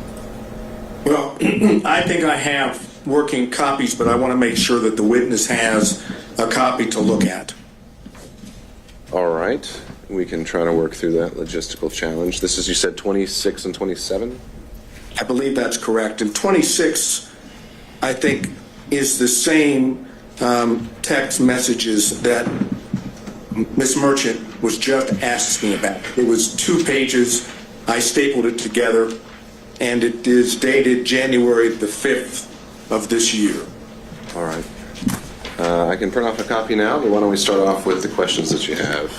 Well, I think I have working copies, but I want to make sure that the witness has a copy to look at. All right, we can try to work through that logistical challenge. This is, you said 26 and 27? I believe that's correct. And 26, I think, is the same text messages that Ms. Merchant was just asking about. It was 2 pages. I stapled it together, and it is dated January the 5th of this year. All right. I can print off a copy now, but why don't we start off with the questions that you have?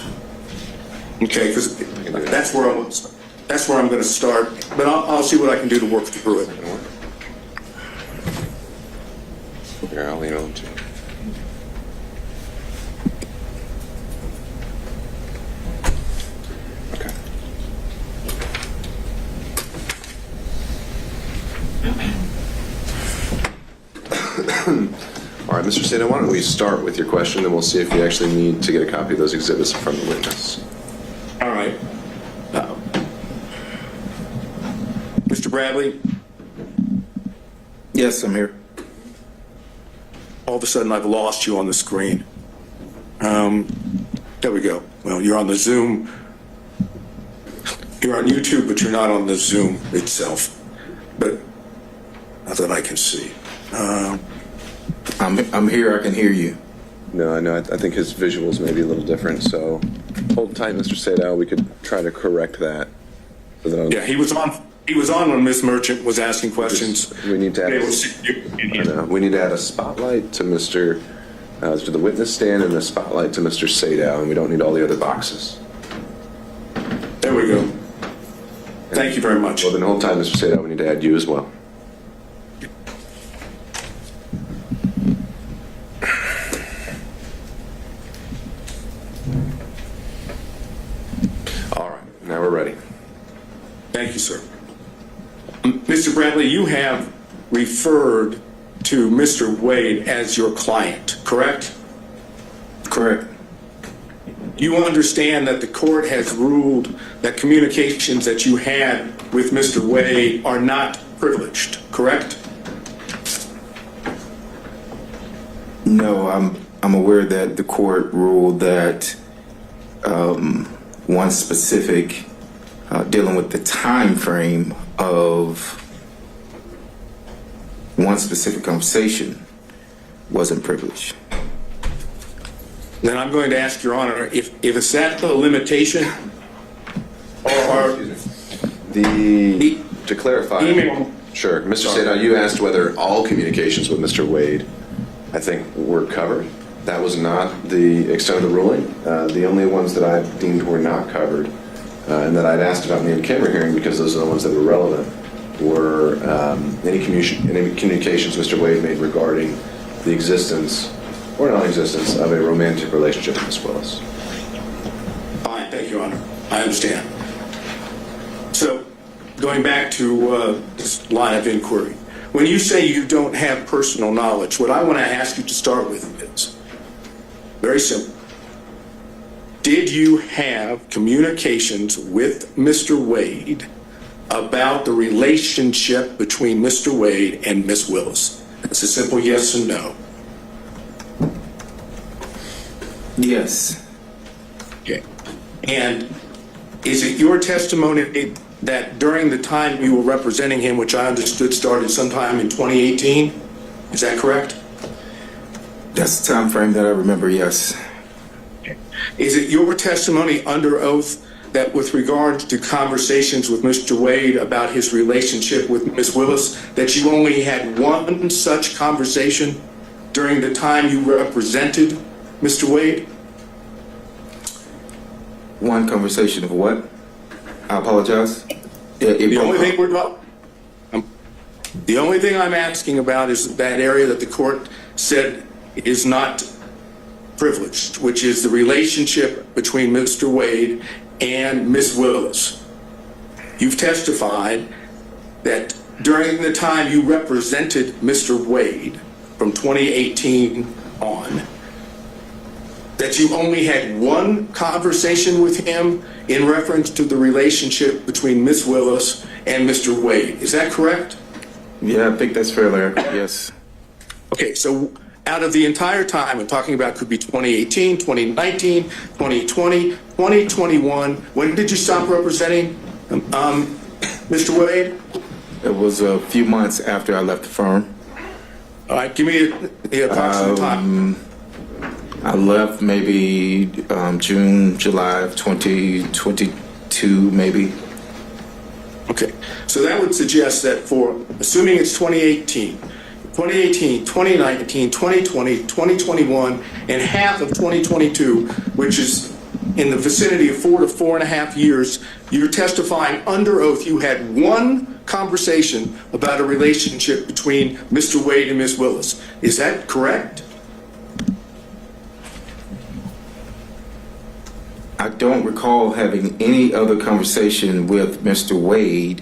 Okay, because that's where I'm going to start, but I'll see what I can do to work through it. Here, I'll email them to you. Okay. All right, Mr. Sadow, why don't we start with your question, and we'll see if we actually need to get a copy of those exhibits from the witness. All right. Mr. Bradley, Yes, I'm here. all of a sudden I've lost you on the screen. There we go. Well, you're on the Zoom. You're on YouTube, but you're not on the Zoom itself. But not that I can see. I'm here. I can hear you. No, I know. I think his visuals may be a little different, so hold tight, Mr. Sadow. We could try to correct that. So that Yeah, he was on. He was on when Miss Merchant was asking questions. we need to add. They will see you. I know. We need to add a spotlight to to the witness stand and a spotlight to Mr. Sadow, and we don't need all the other boxes. There we go. Thank you very much. Well, then hold tight, Mr. Sadow. We need to add you as well. All right, now we're ready. Thank you, sir. Mr. Bradley, you have referred to Mr. Wade as your client, correct? Correct. You understand that the court has ruled that communications that you had with Mr. Wade are not privileged, correct? No, I'm aware that the court ruled that one specific dealing with the time frame of one specific conversation wasn't privileged. Then I'm going to ask Your Honor, if it's that the limitation, or To clarify, email. sure, Mr. Sadow, you asked whether all communications with Mr. Wade, I think, were covered. That was not the extent of the ruling. The only ones that I deemed were not covered, and that I'd asked about in the in-camera hearing, because those are the ones that were relevant, were any communications Mr. Wade made regarding the existence or non-existence of a romantic relationship with Ms. Willis. Fine, thank you, Your Honor. I understand. So, going back to this line of inquiry, when you say you don't have personal knowledge, what I want to ask you to start with is very simple. Did you have communications with Mr. Wade about the relationship between Mr. Wade and Ms. Willis? It's a simple yes and no. Yes. Okay. And is it your testimony that during the time you were representing him, which I understood started sometime in 2018, is that correct? That's the time frame that I remember, yes. Is it your testimony under oath that with regard to conversations with Mr. Wade about his relationship with Ms. Willis, that you only had one such conversation during the time you represented Mr. Wade? One conversation of what? I apologize. The only thing I'm asking about is that area that the court said is not privileged, which is the relationship between Mr. Wade and Ms. Willis. You've testified that during the time you represented Mr. Wade from 2018 on, that you only had one conversation with him in reference to the relationship between Ms. Willis and Mr. Wade. Is that correct? Yeah, I think that's fair, Larry. Yes. Okay, so out of the entire time, I'm talking about could be 2018, 2019, 2020, 2021. When did you stop representing Mr. Wade? It was a few months after I left the firm. All right, give me the approximate time. I left maybe June, July of 2022, maybe. Okay, so that would suggest that for, assuming it's 2018, 2019, 2020, 2021, and half of 2022, which is in the vicinity of 4 to 4.5 years, you're testifying under oath you had one conversation about a relationship between Mr. Wade and Ms. Willis. Is that correct? I don't recall having any other conversation with Mr. Wade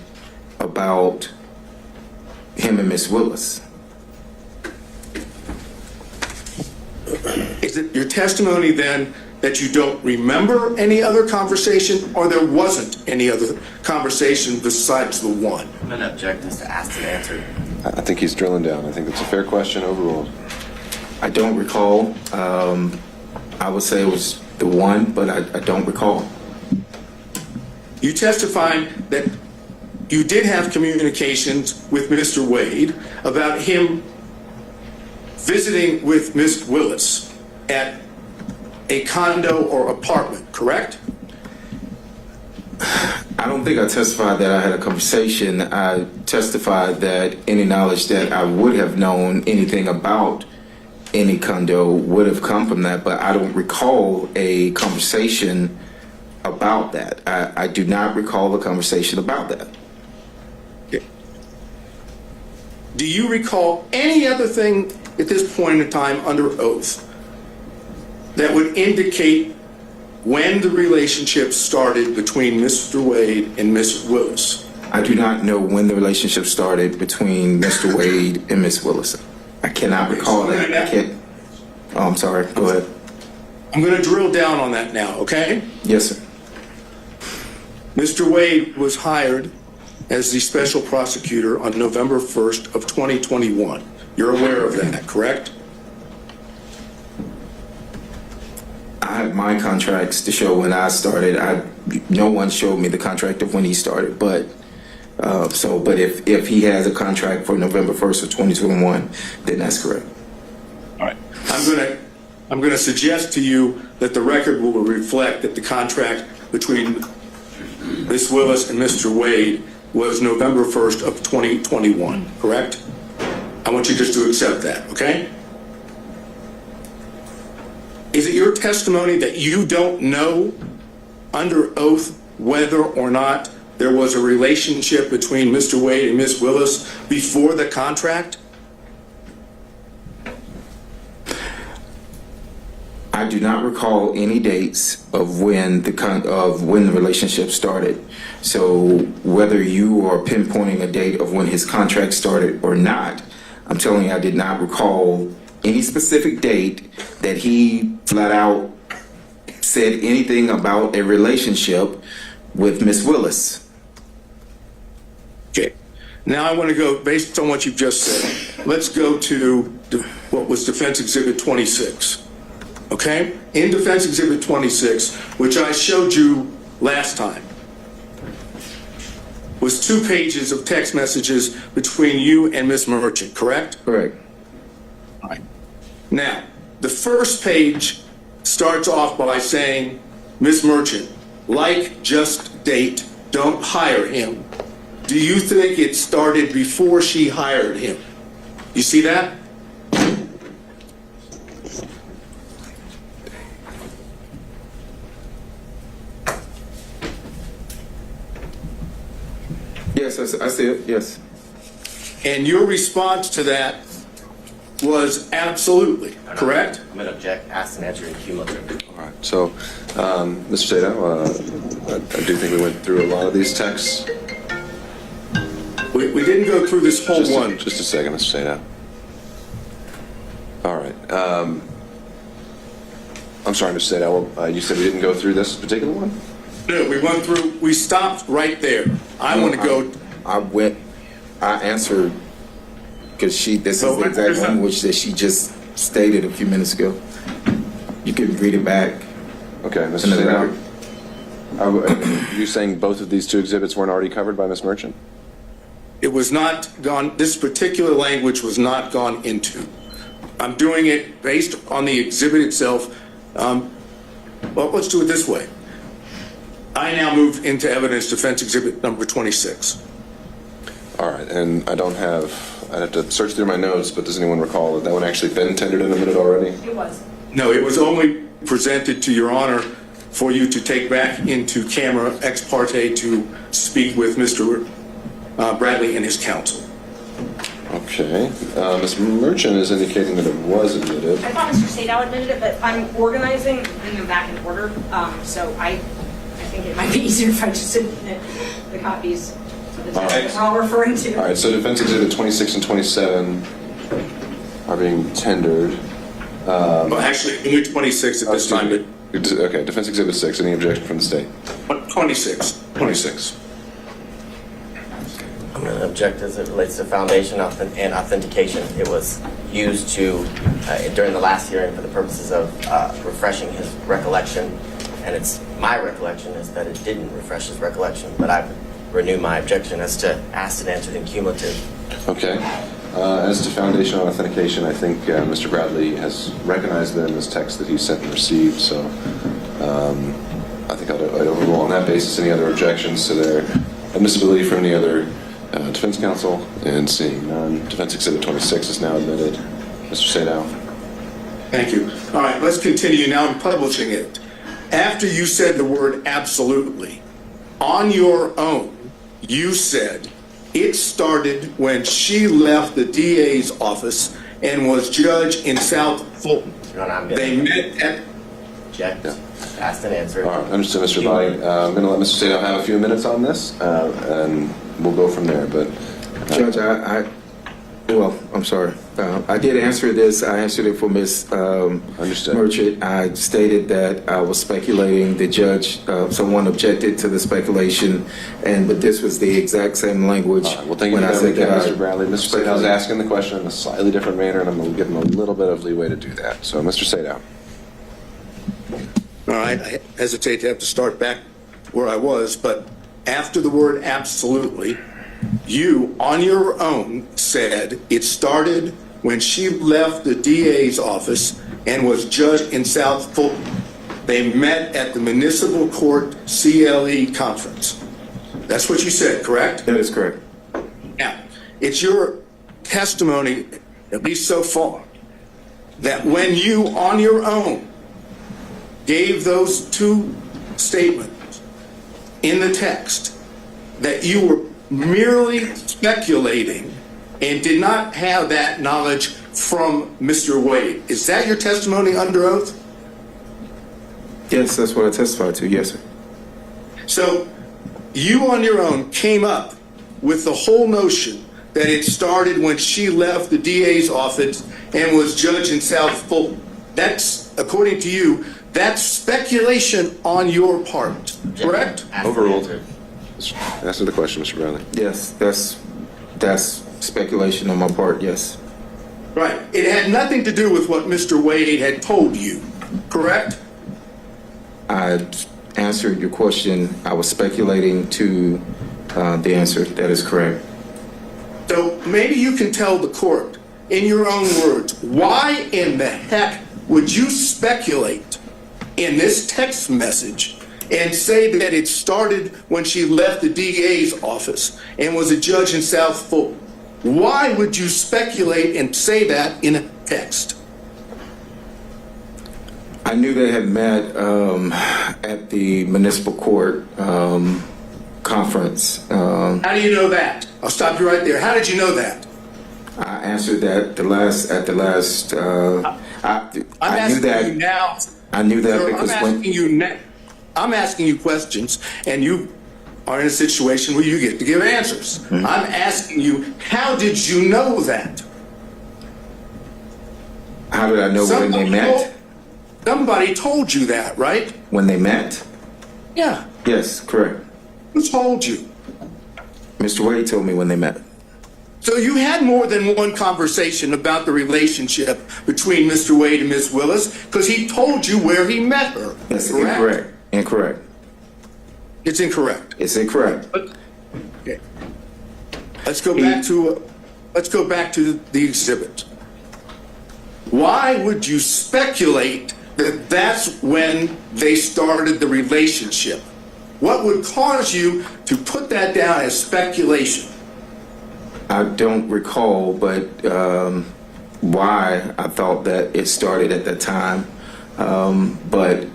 about him and Ms. Willis. Is it your testimony then that you don't remember any other conversation, or there wasn't any other conversation besides the one? I'm going to object just to ask and answer. I think he's drilling down. I think that's a fair question overruled. I don't recall. I would say it was the one, but I don't recall. You testified that you did have communications with Mr. Wade about him visiting with Ms. Willis at a condo or apartment, correct? I don't think I testified that I had a conversation. I testified that any knowledge that I would have known anything about any condo would have come from that, but I don't recall a conversation about that. I do not recall a conversation about that. Okay. Do you recall any other thing at this point in time under oath that would indicate when the relationship started between Mr. Wade and Ms. Willis? I do not know when the relationship started between Mr. Wade and Ms. Willis. I cannot recall that. I can't. Oh, I'm sorry. Go ahead. I'm going to drill down on that now, okay? Yes, sir. Mr. Wade was hired as the special prosecutor on November 1st of 2021. You're aware of that, correct? I have my contracts to show when I started. No one showed me the contract of when he started, but if he has a contract for November 1st of 2021, then that's correct. All right. I'm going to suggest to you that the record will reflect that the contract between Ms. Willis and Mr. Wade was November 1st of 2021, correct? I want you just to accept that, okay? Is it your testimony that you don't know under oath whether or not there was a relationship between Mr. Wade and Ms. Willis before the contract? I do not recall any dates of when the relationship started. So whether you are pinpointing a date of when his contract started or not, I'm telling you I did not recall any specific date that he flat out said anything about a relationship with Ms. Willis. Okay. Now I want to go, based on what you've just said, let's go to what was Defense Exhibit 26. Okay? In Defense Exhibit 26, which I showed you last time, was 2 pages of text messages between you and Ms. Merchant, correct? Correct. All right. Now, the first page starts off by saying, Ms. Merchant, like just date, don't hire him. Do you think it started before she hired him? You see that? Yes, I see it, yes. And your response to that was absolutely, correct? I'm going to object, ask and answer in cumulative. All right. So, Mr. Sato, I do think we went through a lot of these texts. We didn't go through this whole one. Just a second, Mr. Sato. All right. I'm sorry, Mr. Sato. You said we didn't go through this particular one? No, we stopped right there. I want to go. I answered, because this is the exact language that she just stated a few minutes ago. You can read it back. Okay, Mr. Sato. Are you saying both of these two exhibits weren't already covered by Ms. Merchant? It was not gone, this particular language was not gone into. I'm doing it based on the exhibit itself. Well, let's do it this way. I now move into evidence defense exhibit number 26. All right, and I'd have to search through my notes, but does anyone recall that one actually been tendered in a minute already? It was. No, it was only presented to Your Honor for you to take back into camera ex parte to speak with Mr. Bradley and his counsel. Okay. Ms. Merchant is indicating that it was admitted. I thought Mr. Sadow admitted it, but I'm organizing and putting them back in order, so I think it might be easier if I just admit the copies that we're all referring to. All right, so defense exhibit 26 and 27 are being tendered. Well, actually, only 26 at this time, but Okay, defense exhibit 6, any objection from the state? 26. 26. I'm going to object as it relates to foundation and authentication. It was used to, during the last hearing, for the purposes of refreshing his recollection. And it's my recollection is that it didn't refresh his recollection, but I renew my objection as to asked and answered in cumulative. Okay. As to foundation and authentication, I think Mr. Bradley has recognized them as texts that he sent and received, so I think I'd overrule on that basis any other objections to their admissibility from any other defense counsel, and seeing none, defense exhibit 26 is now admitted. Mr. Sadow. Thank you. All right, let's continue now to publishing it. After you said the word absolutely, on your own, you said it started when she left the DA's office and was judge in South Fulton. They met at... Object. Asked and answered. All right, understood, Mr. Body. I'm going to let Mr. Sadow have a few minutes on this, and we'll go from there. But Judge, I'm sorry. I did answer this. I answered it for Ms. Merchant. I stated that I was speculating. The judge, someone objected to the speculation, but this was the exact same language. All right, well, thank you for that, Mr. Bradley. Mr. Sadow is asking the question in a slightly different manner, and I'm going to give him a little bit of leeway to do that. So, Mr. Sadow. All right, I hesitate to have to start back where I was, but after the word absolutely, you, on your own, said it started when she left the DA's office and was judge in South Fulton. They met at the municipal court CLE conference. That's what you said, correct? That is correct. Now, it's your testimony, at least so far, that when you, on your own, gave those two statements in the text, that you were merely speculating and did not have that knowledge from Mr. Wade. Is that your testimony under oath? Yes, that's what I testified to. Yes, sir. So you on your own came up with the whole notion that it started when she left the DA's office and was judge in South Fulton. That's, according to you, that's speculation on your part, correct? Overruled. Answer the question, Mr. Bradley. Yes, that's speculation on my part, yes. Right. It had nothing to do with what Mr. Wade had told you, correct? I answered your question. I was speculating to the answer. That is correct. So maybe you can tell the court, in your own words, why in the heck would you speculate in this text message and say that it started when she left the DA's office and was a judge in South Fulton? Why would you speculate and say that in a text? I knew they had met at the municipal court conference. How do you know that? I'll stop you right there. How did you know that? I answered that at the last. I knew that. You now. I knew that Sir, because I'm asking you questions, and you are in a situation where you get to give answers. Mm-hmm. I'm asking you, how did you know that? How did I know when they met? Somebody told you that, right? When they met? Yeah. Yes, correct. Who told you? Mr. Wade told me when they met. So you had more than one conversation about the relationship between Mr. Wade and Ms. Willis because he told you where he met her. That's correct? incorrect. Incorrect. It's incorrect. It's incorrect. Okay. Let's go back to the exhibit. Why would you speculate that that's when they started the relationship? What would cause you to put that down as speculation? I don't recall, but why I thought that it started at that time. But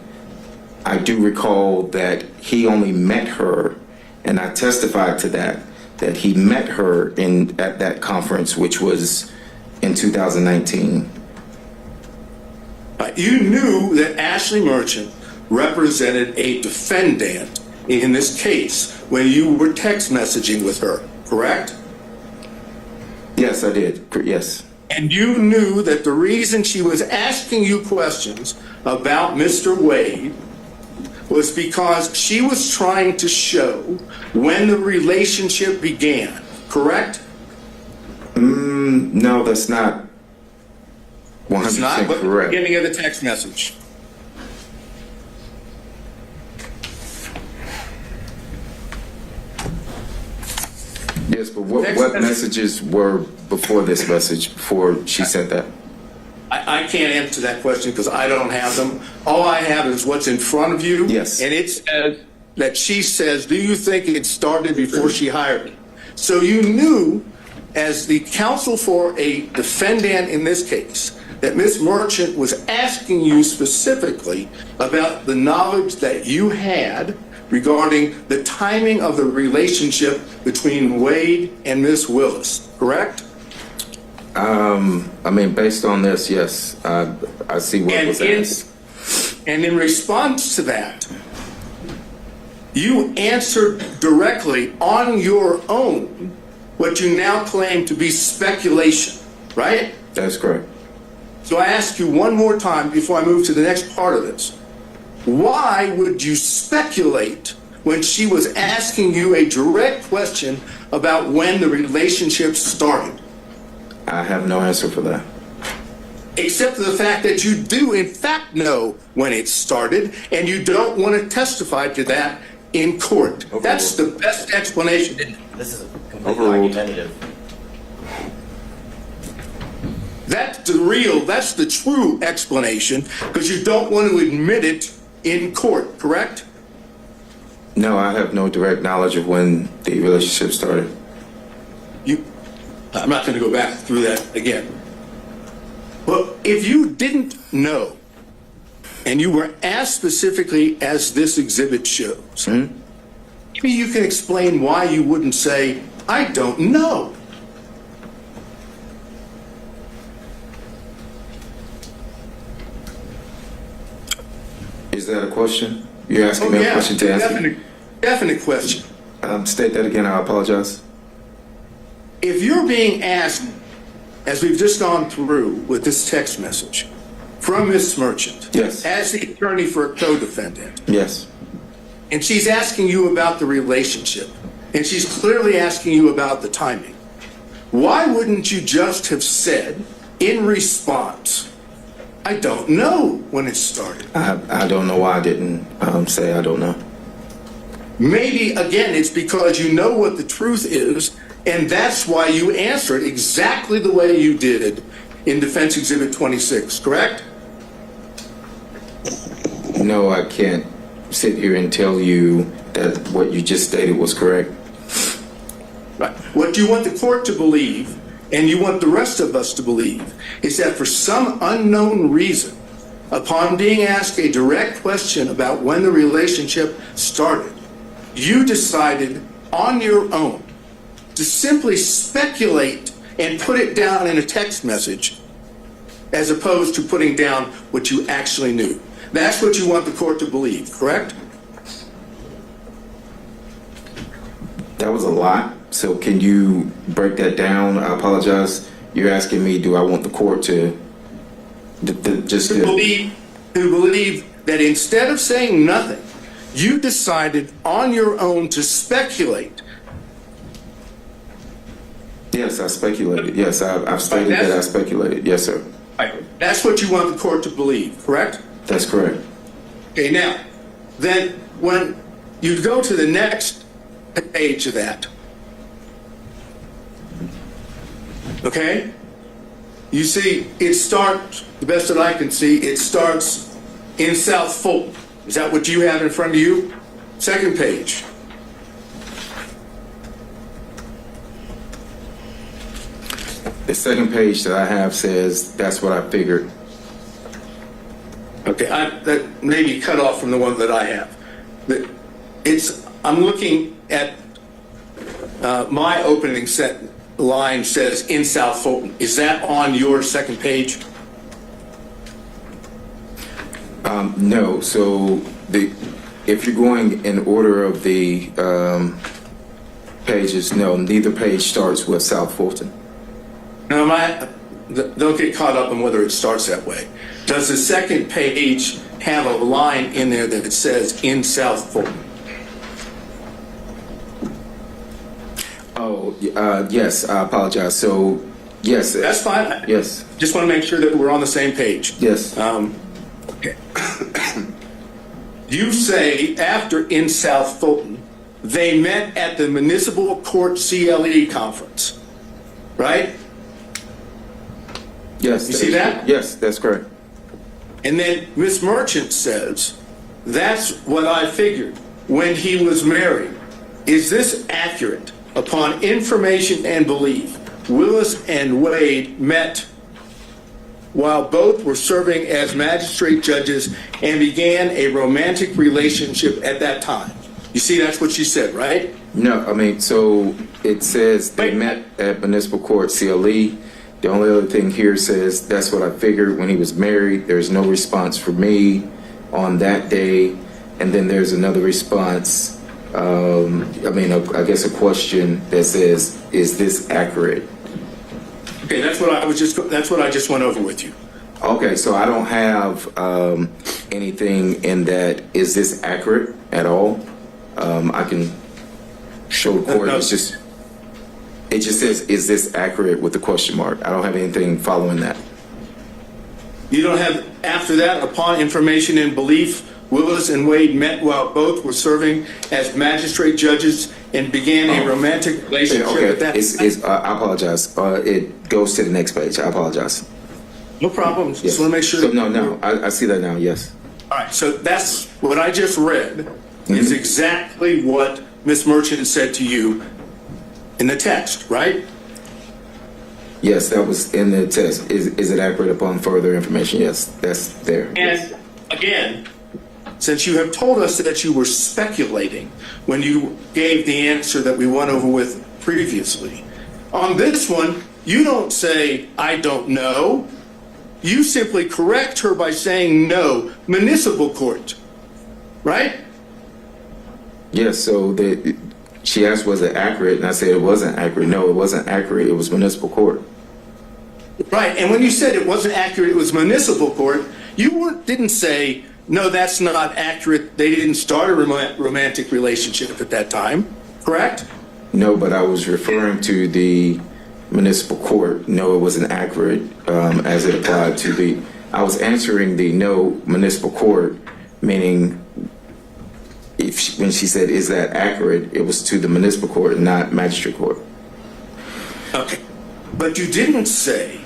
I do recall that he only met her, and I testified to that he met her at that conference, which was in 2019. You knew that Ashley Merchant represented a defendant in this case when you were text messaging with her, correct? Yes, I did. Yes. And you knew that the reason she was asking you questions about Mr. Wade was because she was trying to show when the relationship began, correct? No, that's not 100% It's not, but correct. the beginning of the text message. Yes, but what messages were before this message, before she sent that? I can't answer that question because I don't have them. All I have is what's in front of you. Yes. And it says that she says, do you think it started before she hired me? So you knew, as the counsel for a defendant in this case, that Ms. Merchant was asking you specifically about the knowledge that you had regarding the timing of the relationship between Wade and Ms. Willis, correct? I mean, based on this, yes, I see what was asked. And in response to that, you answered directly on your own what you now claim to be speculation, right? That's correct. So I ask you one more time before I move to the next part of this. Why would you speculate when she was asking you a direct question about when the relationship started? I have no answer for that. Except for the fact that you do in fact know when it started and you don't want to testify to that in court. Overruled. That's the best explanation. This is completely argumentative. That's the true explanation because you don't want to admit it in court, correct? No, I have no direct knowledge of when the relationship started. I'm not going to go back through that again. But if you didn't know, and you were asked specifically as this exhibit shows, maybe you can explain why you wouldn't say, I don't know. Is that a question? You're asking me a question to answer? Definite question. State that again, I apologize. If you're being asked, as we've just gone through with this text message from Ms. Merchant, Yes. as the attorney for a co-defendant, Yes. and she's asking you about the relationship, and she's clearly asking you about the timing, why wouldn't you just have said in response, I don't know when it started? I don't know why I didn't say I don't know. Maybe, again, it's because you know what the truth is, and that's why you answered exactly the way you did in Defense Exhibit 26, correct? No, I can't sit here and tell you that what you just stated was correct. Right. What you want the court to believe, and you want the rest of us to believe, is that for some unknown reason, upon being asked a direct question about when the relationship started, you decided on your own to simply speculate and put it down in a text message as opposed to putting down what you actually knew. That's what you want the court to believe, correct? That was a lot. So can you break that down? I apologize. You're asking me, do I want the court to just To believe that instead of saying nothing, you decided on your own to speculate. Yes, I speculated. Yes, I've stated that I speculated. Yes, sir. That's what you want the court to believe, correct? That's correct. Okay, now, then when you go to the next page of that, okay, you see it starts, the best that I can see, it starts in South Fulton. Is that what you have in front of you? Second page. The second page that I have says, that's what I figured. Okay, that may be cut off from the one that I have. I'm looking at my opening line says in South Fulton. Is that on your second page? No. So if you're going in order of the pages, no, neither page starts with South Fulton. No, don't get caught up in whether it starts that way. Does the second page have a line in there that it says in South Fulton? Oh, yes, I apologize. So, yes. That's fine. Yes. Just want to make sure that we're on the same page. Yes. Okay. You say after in South Fulton, they met at the Municipal Court CLE conference, right? Yes. You see that? Yes, that's correct. And then Miss Merchant says, that's what I figured when he was married. Is this accurate? Upon information and belief, Willis and Wade met while both were serving as magistrate judges and began a romantic relationship at that time. You see, that's what she said, right? No, I mean, so it says they met at Municipal Court CLE. The only other thing here says that's what I figured when he was married. There's no response for me on that day. And then there's another response, I guess a question that says, is this accurate? Okay, that's what I just went over with you. Okay, so I don't have anything in that, is this accurate at all? I can show the court, No. it just says, is this accurate with the question mark? I don't have anything following that. You don't have, after that, upon information and belief, Willis and Wade met while both were serving as magistrate judges and began a romantic relationship at that time. I apologize. It goes to the next page. I apologize. No problem. Yes. Just want to make sure. So, no, I see that now, yes. All right, so that's what I just read is exactly what Ms. Merchant said to you in the text, right? Yes, that was in the text. Is it accurate upon further information? Yes, that's there. And again, since you have told us that you were speculating when you gave the answer that we went over with previously, on this one, you don't say, I don't know. You simply correct her by saying no, municipal court, right? Yes, so she asked, was it accurate? And I said it wasn't accurate. No, it wasn't accurate. It was municipal court. Right, and when you said it wasn't accurate, it was municipal court, you didn't say, no, that's not accurate. They didn't start a romantic relationship at that time, correct? No, but I was referring to the municipal court. No, it wasn't accurate as it applied to I was answering the no municipal court, meaning when she said, is that accurate, it was to the municipal court, not magistrate court. Okay, but you didn't say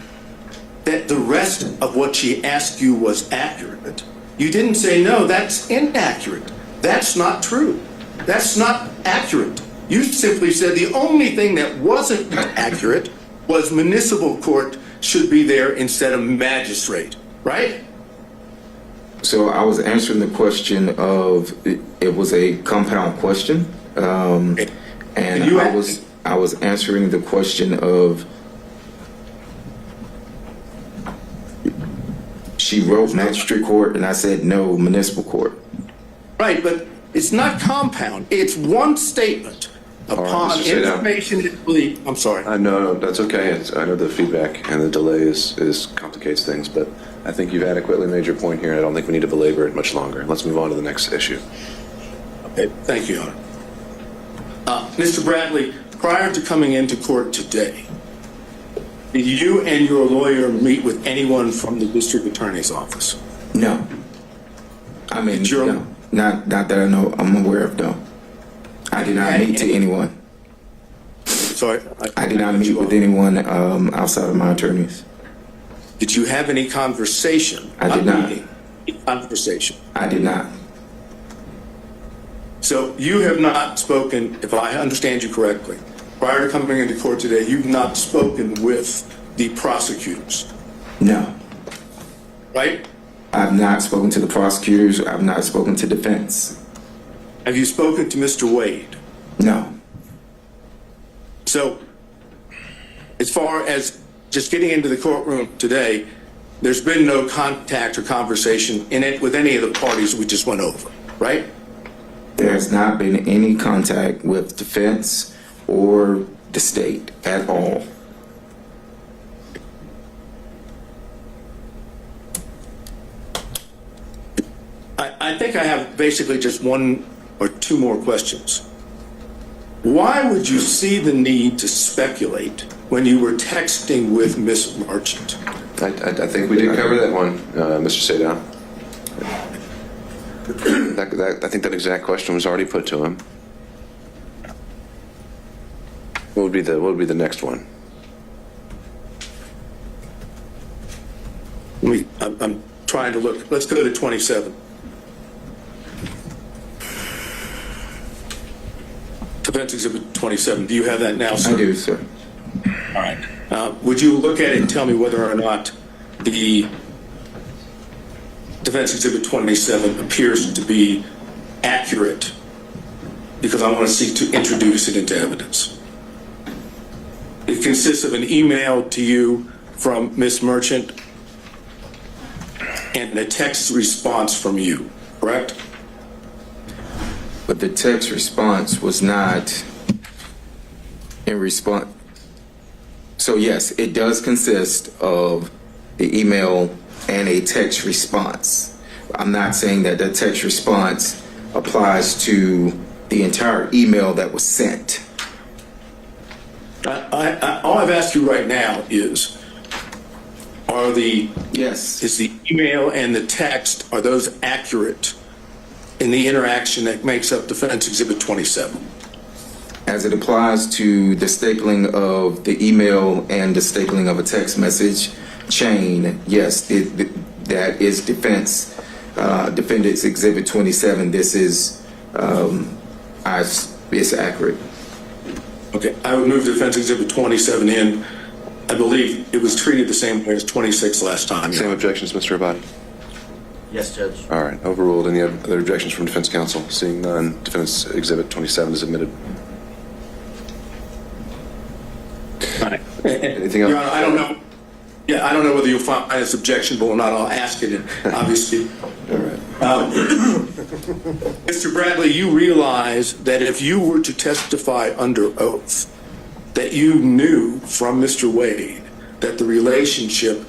that the rest of what she asked you was accurate. You didn't say, no, that's inaccurate. That's not true. That's not accurate. You simply said the only thing that wasn't accurate was municipal court should be there instead of magistrate, right? So I was answering the question of, it was a compound question. And I was answering the question of, she wrote magistrate court and I said no, municipal court. Right, but it's not compound. It's one statement upon Mr. Sadao. information that believe. I'm sorry. No, that's okay. I know the feedback and the delay is complicates things, but I think you've adequately made your point here, and I don't think we need to belabor it much longer. Let's move on to the next issue. Okay, thank you, Your Honor. Mr. Bradley, prior to coming into court today, did you and your lawyer meet with anyone from the district attorney's office? No. I mean, no. Not that I know, I'm aware of, no. I did not meet to anyone. Sorry? I did not meet with anyone outside of my attorneys. Did you have any conversation? I did not. Conversation. I did not. So you have not spoken, if I understand you correctly, prior to coming into court today, you've not spoken with the prosecutors, No. right? I've not spoken to the prosecutors. I've not spoken to defense. Have you spoken to Mr. Wade? No. So, as far as just getting into the courtroom today, there's been no contact or conversation in it with any of the parties we just went over, right? There has not been any contact with defense or the state at all. I think I have basically just one or two more questions. Why would you see the need to speculate when you were texting with Miss Merchant? I think we did cover that one, Mr. Sadao. I think that exact question was already put to him. What would be the next one? I'm trying to look. Let's go to 27. Defense Exhibit 27. Do you have that now, sir? I do, sir. All right. Would you look at it and tell me whether or not the Defense Exhibit 27 appears to be accurate? Because I want to seek to introduce it into evidence. It consists of an email to you from Miss Merchant and a text response from you, correct? But the text response was not in response. So yes, it does consist of the email and a text response. I'm not saying that the text response applies to the entire email that was sent. All I've asked you right now is, is the email and the text, are those accurate in the interaction that makes up Defense Exhibit 27? As it applies to the stapling of the email and the stapling of a text message chain, yes, that is Defendant's Exhibit 27. This is, it's accurate. Okay, I would move Defense Exhibit 27 in. I believe it was treated the same way as 26 last time. Same objections, Mr. Abadi? Yes, Judge. All right, overruled. Any other objections from defense counsel? Seeing none, Defense Exhibit 27 is admitted. All right. Anything else? Your Honor, I don't know. Yeah, I don't know whether you'll find this objectionable or not. I'll ask it, obviously. All right. Mr. Bradley, you realize that if you were to testify under oath, that you knew from Mr. Wade that the relationship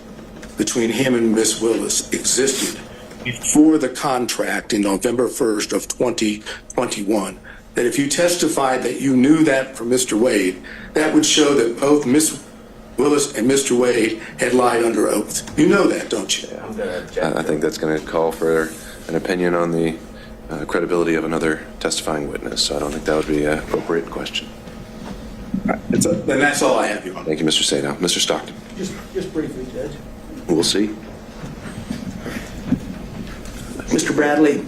between him and Miss Willis existed before the contract in November 1st of 2021, that if you testified that you knew that from Mr. Wade, that would show that both Miss Willis and Mr. Wade had lied under oath. You know that, don't you? I think that's going to call for an opinion on the credibility of another testifying witness, so I don't think that would be an appropriate question. Then that's all I have, Your Honor. Thank you, Mr. Sadao. Mr. Stockton. Just briefly, Judge. We'll see. Mr. Bradley,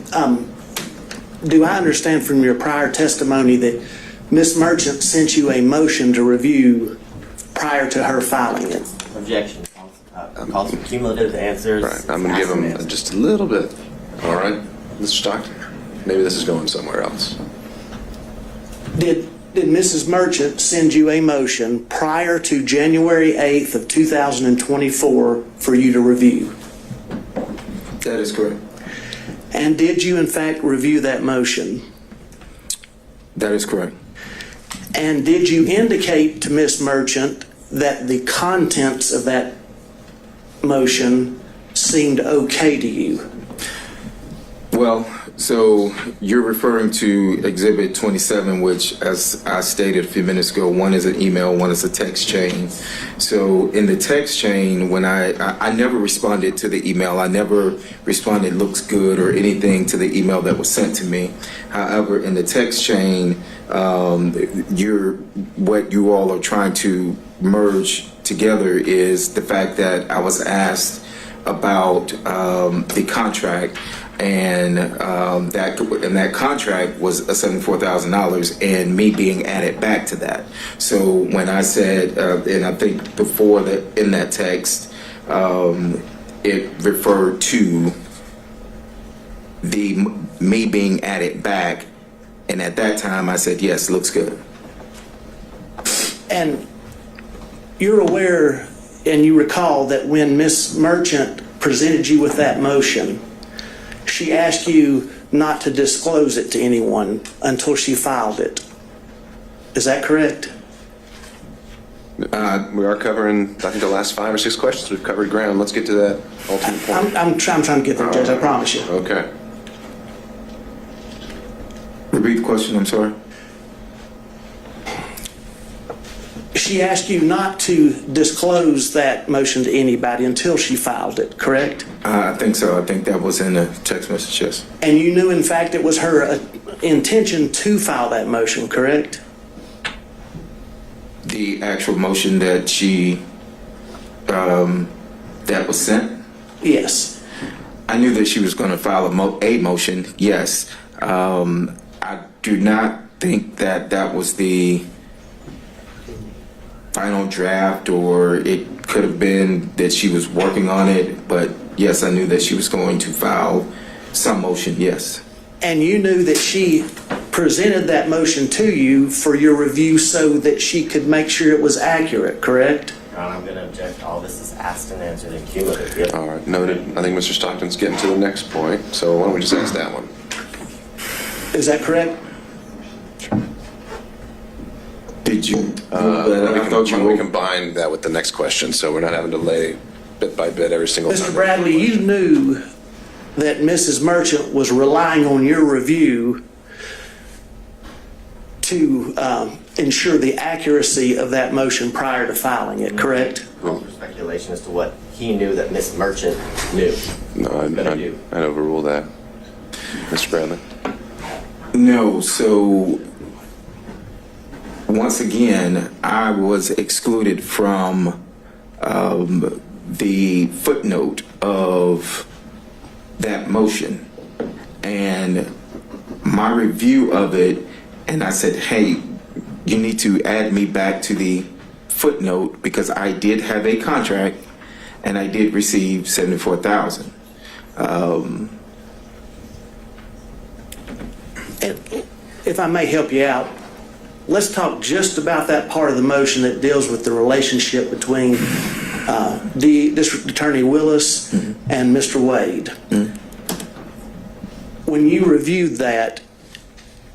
do I understand from your prior testimony that Ms. Merchant sent you a motion to review prior to her filing it? Objection. Calls for cumulative answers. Right, I'm going to give him just a little bit. All right, Mr. Stockton? Maybe this is going somewhere else. Did Mrs. Merchant send you a motion prior to January 8th of 2024 for you to review? That is correct. And did you in fact review that motion? That is correct. And did you indicate to Ms. Merchant that the contents of that motion seemed okay to you? Well, so you're referring to Exhibit 27, which, as I stated a few minutes ago, one is an email, one is a text chain. So in the text chain, when I never responded to the email, I never responded looks good or anything to the email that was sent to me. However, in the text chain, what you all are trying to merge together is the fact that I was asked about the contract, and that contract was $74,000, and me being added back to that. So when I said, and I think before that in that text, it referred to me being added back, and at that time I said yes, looks good. And you're aware and you recall that when Ms. Merchant presented you with that motion, she asked you not to disclose it to anyone until she filed it. Is that correct? We are covering, I think, the last 5 or 6 questions. We've covered ground. Let's get to that ultimate point. I'm trying to get there, Judge, I promise you. Okay. Repeat the question, I'm sorry. She asked you not to disclose that motion to anybody until she filed it, correct? I think so. I think that was in the text message, yes. And you knew, in fact, it was her intention to file that motion, correct? The actual motion that she, that was sent? Yes. I knew that she was going to file a motion, yes. I do not think that that was the final draft, or it could have been that she was working on it, but yes, I knew that she was going to file some motion, yes. And you knew that she presented that motion to you for your review so that she could make sure it was accurate, correct? Your Honor, I'm going to object. All this is asked and answered in cumulative. All right, noted. I think Mr. Stockton's getting to the next point, so why don't we just ask that one? Is that correct? Did you? Why don't we combine that with the next question, so we're not having to lay bit by bit every single time. Mr. Bradley, you knew that Mrs. Merchant was relying on your review to ensure the accuracy of that motion prior to filing it, correct? Speculation as to what he knew that Miss Merchant knew. No, I'd overrule that. Mr. Bradley? No, so once again, I was excluded from the footnote of that motion, and my review of it, and I said, hey, you need to add me back to the footnote because I did have a contract and I did receive $74,000. If I may help you out, let's talk just about that part of the motion that deals with the relationship between District Attorney Willis and Mr. Wade. When you reviewed that,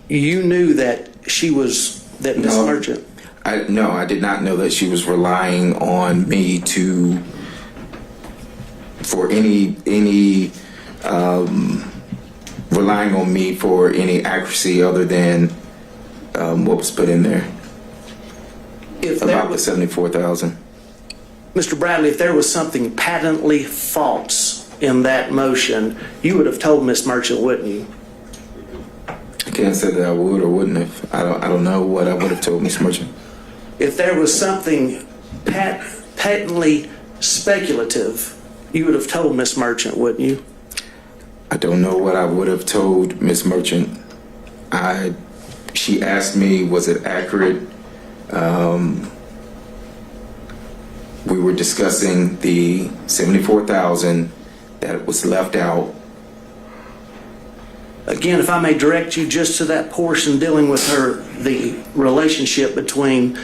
you knew that Ms. Merchant... No, I did not know that she was relying on me relying on me for any accuracy other than what was put in there about the $74,000. Mr. Bradley, if there was something patently false in that motion, you would have told Ms. Merchant, wouldn't you? I can't say that I would or wouldn't have. I don't know what I would have told Ms. Merchant. If there was something patently speculative, you would have told Ms. Merchant, wouldn't you? I don't know what I would have told Ms. Merchant. She asked me, was it accurate? We were discussing the $74,000 that was left out. Again, if I may direct you just to that portion dealing with the relationship between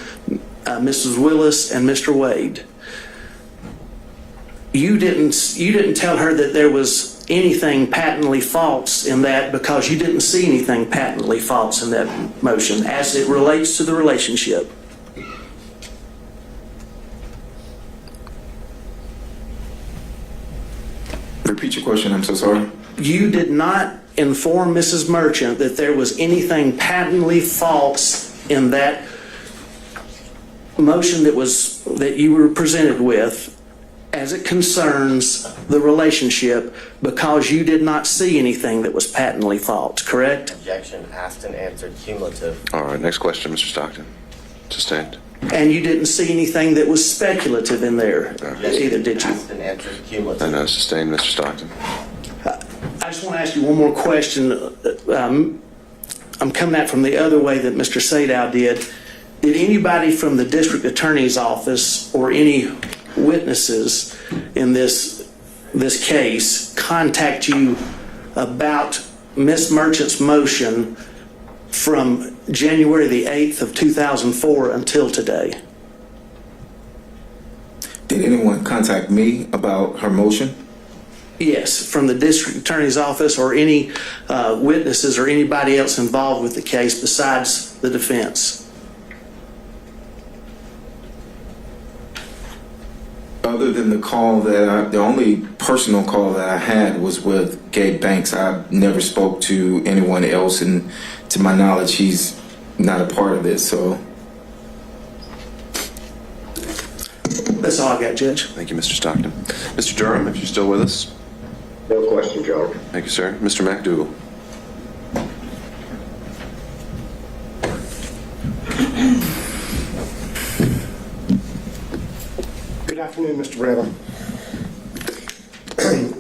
Mrs. Willis and Mr. Wade. You didn't tell her that there was anything patently false in that because you didn't see anything patently false in that motion as it relates to the relationship. Repeat your question, I'm so sorry. You did not inform Mrs. Merchant that there was anything patently false in that motion that you were presented with as it concerns the relationship because you did not see anything that was patently false, correct? Objection asked and answered cumulative. All right, next question, Mr. Stockton. Sustained. And you didn't see anything that was speculative in there either, did you? Asked and answered cumulative. I know, sustained, Mr. Stockton. I just want to ask you one more question. I'm coming at from the other way that Mr. Sadow did. Did anybody from the district attorney's office or any witnesses in this case contact you about Ms. Merchant's motion from January the 8th of 2004 until today? Did anyone contact me about her motion? Yes, from the district attorney's office or any witnesses or anybody else involved with the case besides the defense? Other than the only personal call that I had was with Gabe Banks. I never spoke to anyone else, and to my knowledge, he's not a part of this, so. That's all I got, Judge. Thank you, Mr. Stockton. Mr. Durham, if you're still with us. No question, Joe. Thank you, sir. Mr. McDougall. Good afternoon, Mr. Bradley.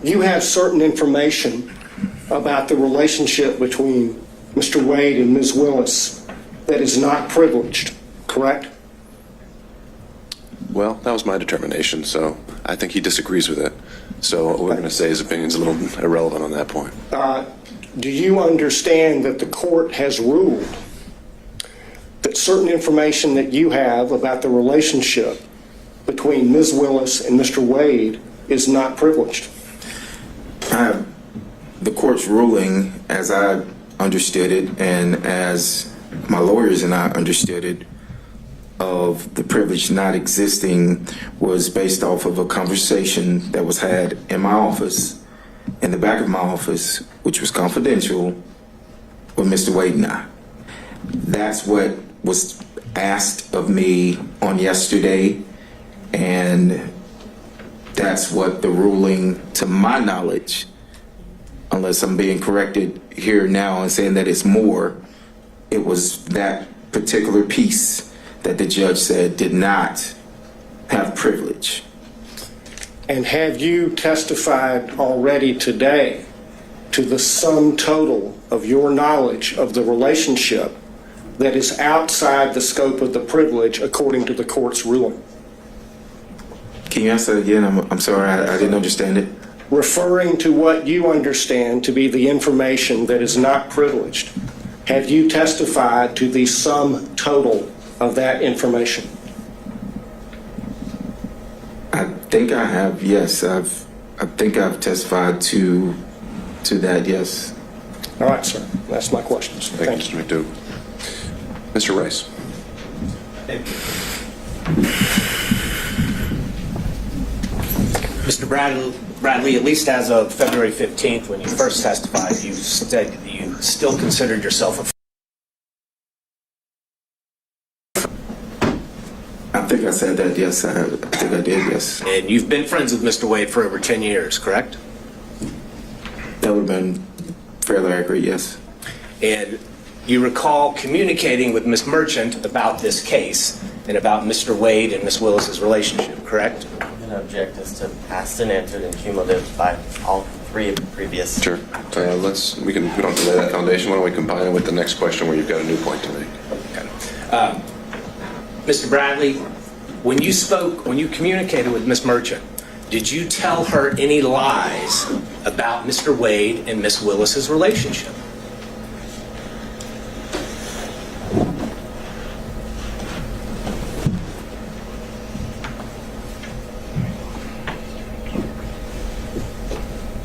You have certain information about the relationship between Mr. Wade and Ms. Willis that is not privileged, correct? Well, that was my determination, so I think he disagrees with it. So what we're going to say his opinion's a little irrelevant on that point. Do you understand that the court has ruled that certain information that you have about the relationship between Ms. Willis and Mr. Wade is not privileged? The court's ruling, as I understood it, and as my lawyers and I understood it, of the privilege not existing was based off of a conversation that was had in my office, in the back of my office, which was confidential, with Mr. Wade and I. That's what was asked of me on yesterday, and that's what the ruling, to my knowledge, unless I'm being corrected here now and saying that it's more, it was that particular piece that the judge said did not have privilege. And have you testified already today to the sum total of your knowledge of the relationship that is outside the scope of the privilege according to the court's ruling? Can you answer that again? I'm sorry, I didn't understand it. Referring to what you understand to be the information that is not privileged, have you testified to the sum total of that information? I think I have, yes. I think I've testified to that, yes. All right, sir. That's my questions. Thank you, Mr. McDougall. Mr. Rice. Mr. Bradley, at least as of February 15th, when you first testified, you said that you still considered yourself a I think I said that, yes. I think I did, yes. And you've been friends with Mr. Wade for over 10 years, correct? That would have been fairly accurate, yes. And you recall communicating with Ms. Merchant about this case and about Mr. Wade and Ms. Willis's relationship, correct? I'm going to object as to past and answered and cumulative by all 3 previous. Sure. We don't have to lay that foundation. Why don't we combine it with the next question where you've got a new point to make? Mr. Bradley, when you communicated with Ms. Merchant, did you tell her any lies about Mr. Wade and Ms. Willis's relationship?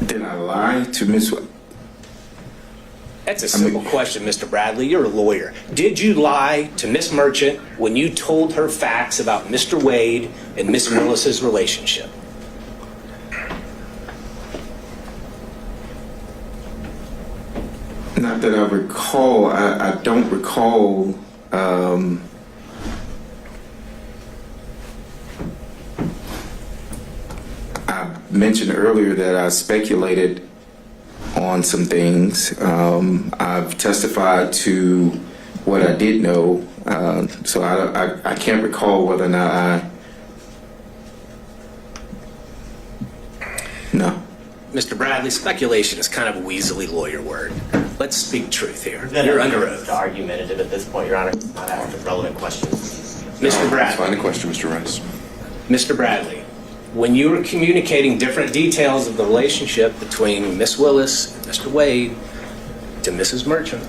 Did I lie to Miss? That's a simple question, Mr. Bradley. You're a lawyer. Did you lie to Ms. Merchant when you told her facts about Mr. Wade and Ms. Willis's relationship? Not that I recall. I don't recall. I mentioned earlier that I speculated on some things. I've testified to what I did know, so I can't recall whether or not No. Mr. Bradley, speculation is kind of a weaselly lawyer word. Let's speak truth here. Then You're under oath. It's argumentative at this point, Your Honor. Not asking relevant questions. Mr. Bradley. Find a question, Mr. Rice. Mr. Bradley, when you were communicating different details of the relationship between Miss Willis and Mr. Wade to Mrs. Merchant,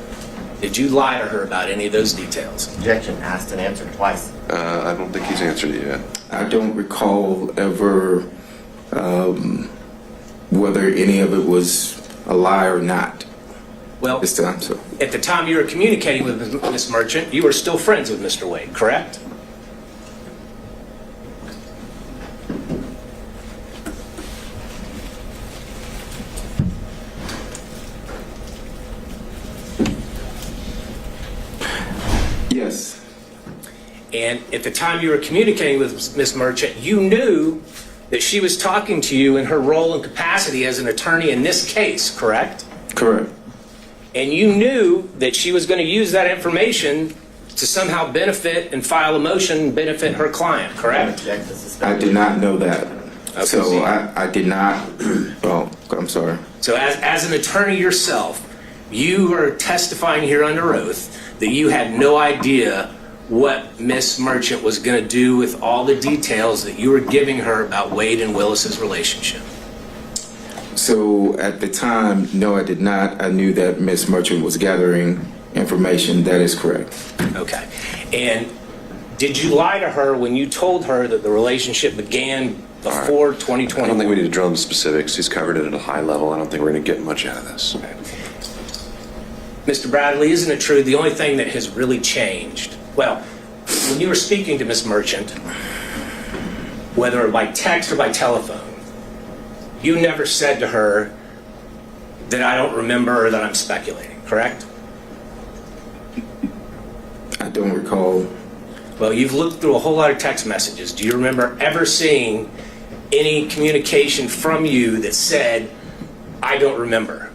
did you lie to her about any of those details? Objection asked and answered twice. I don't think he's answered it yet. I don't recall ever whether any of it was a lie or not Well, this time. So at the time you were communicating with Miss Merchant, you were still friends with Mr. Wade, correct? yes, And at the time you were communicating with Miss Merchant, you knew that she was talking to you in her role and capacity as an attorney in this case, correct? correct. And you knew that she was going to use that information to somehow benefit and file a motion benefit her client, correct? Object to I suspend. did not know that. Okay. So I did not. Oh, I'm sorry. So as an attorney yourself, you are testifying here under oath that you had no idea what Miss Merchant was going to do with all the details that you were giving her about Wade and Willis's relationship. So at the time, no, I did not. I knew that Miss Merchant was gathering information. That is correct. Okay. And did you lie to her when you told her that the relationship began before 2020? I don't think we need to drill into specifics. He's covered it at a high level. I don't think we're going to get much out of this. Mr. Bradley, isn't it true the only thing that has really changed? Well, when you were speaking to Miss Merchant, whether by text or by telephone, you never said to her that I don't remember or that I'm speculating, correct? I don't recall. Well, you've looked through a whole lot of text messages. Do you remember ever seeing any communication from you that said, I don't remember?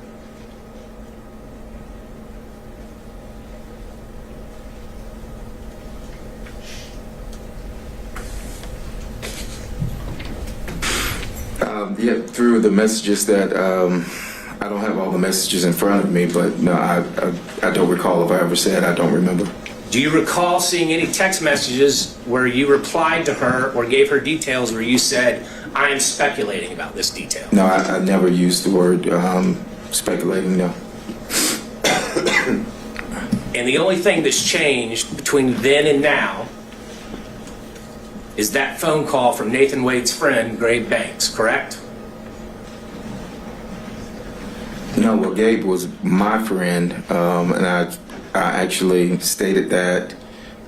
Yeah, through the messages that I don't have all the messages in front of me, but no, I don't recall if I ever said I don't remember. Do you recall seeing any text messages where you replied to her or gave her details where you said, I am speculating about this detail? No, I never used the word speculating, no. And the only thing that's changed between then and now is that phone call from Nathan Wade's friend, Gabe Banks, correct? No, well, Gabe was my friend, and I actually stated that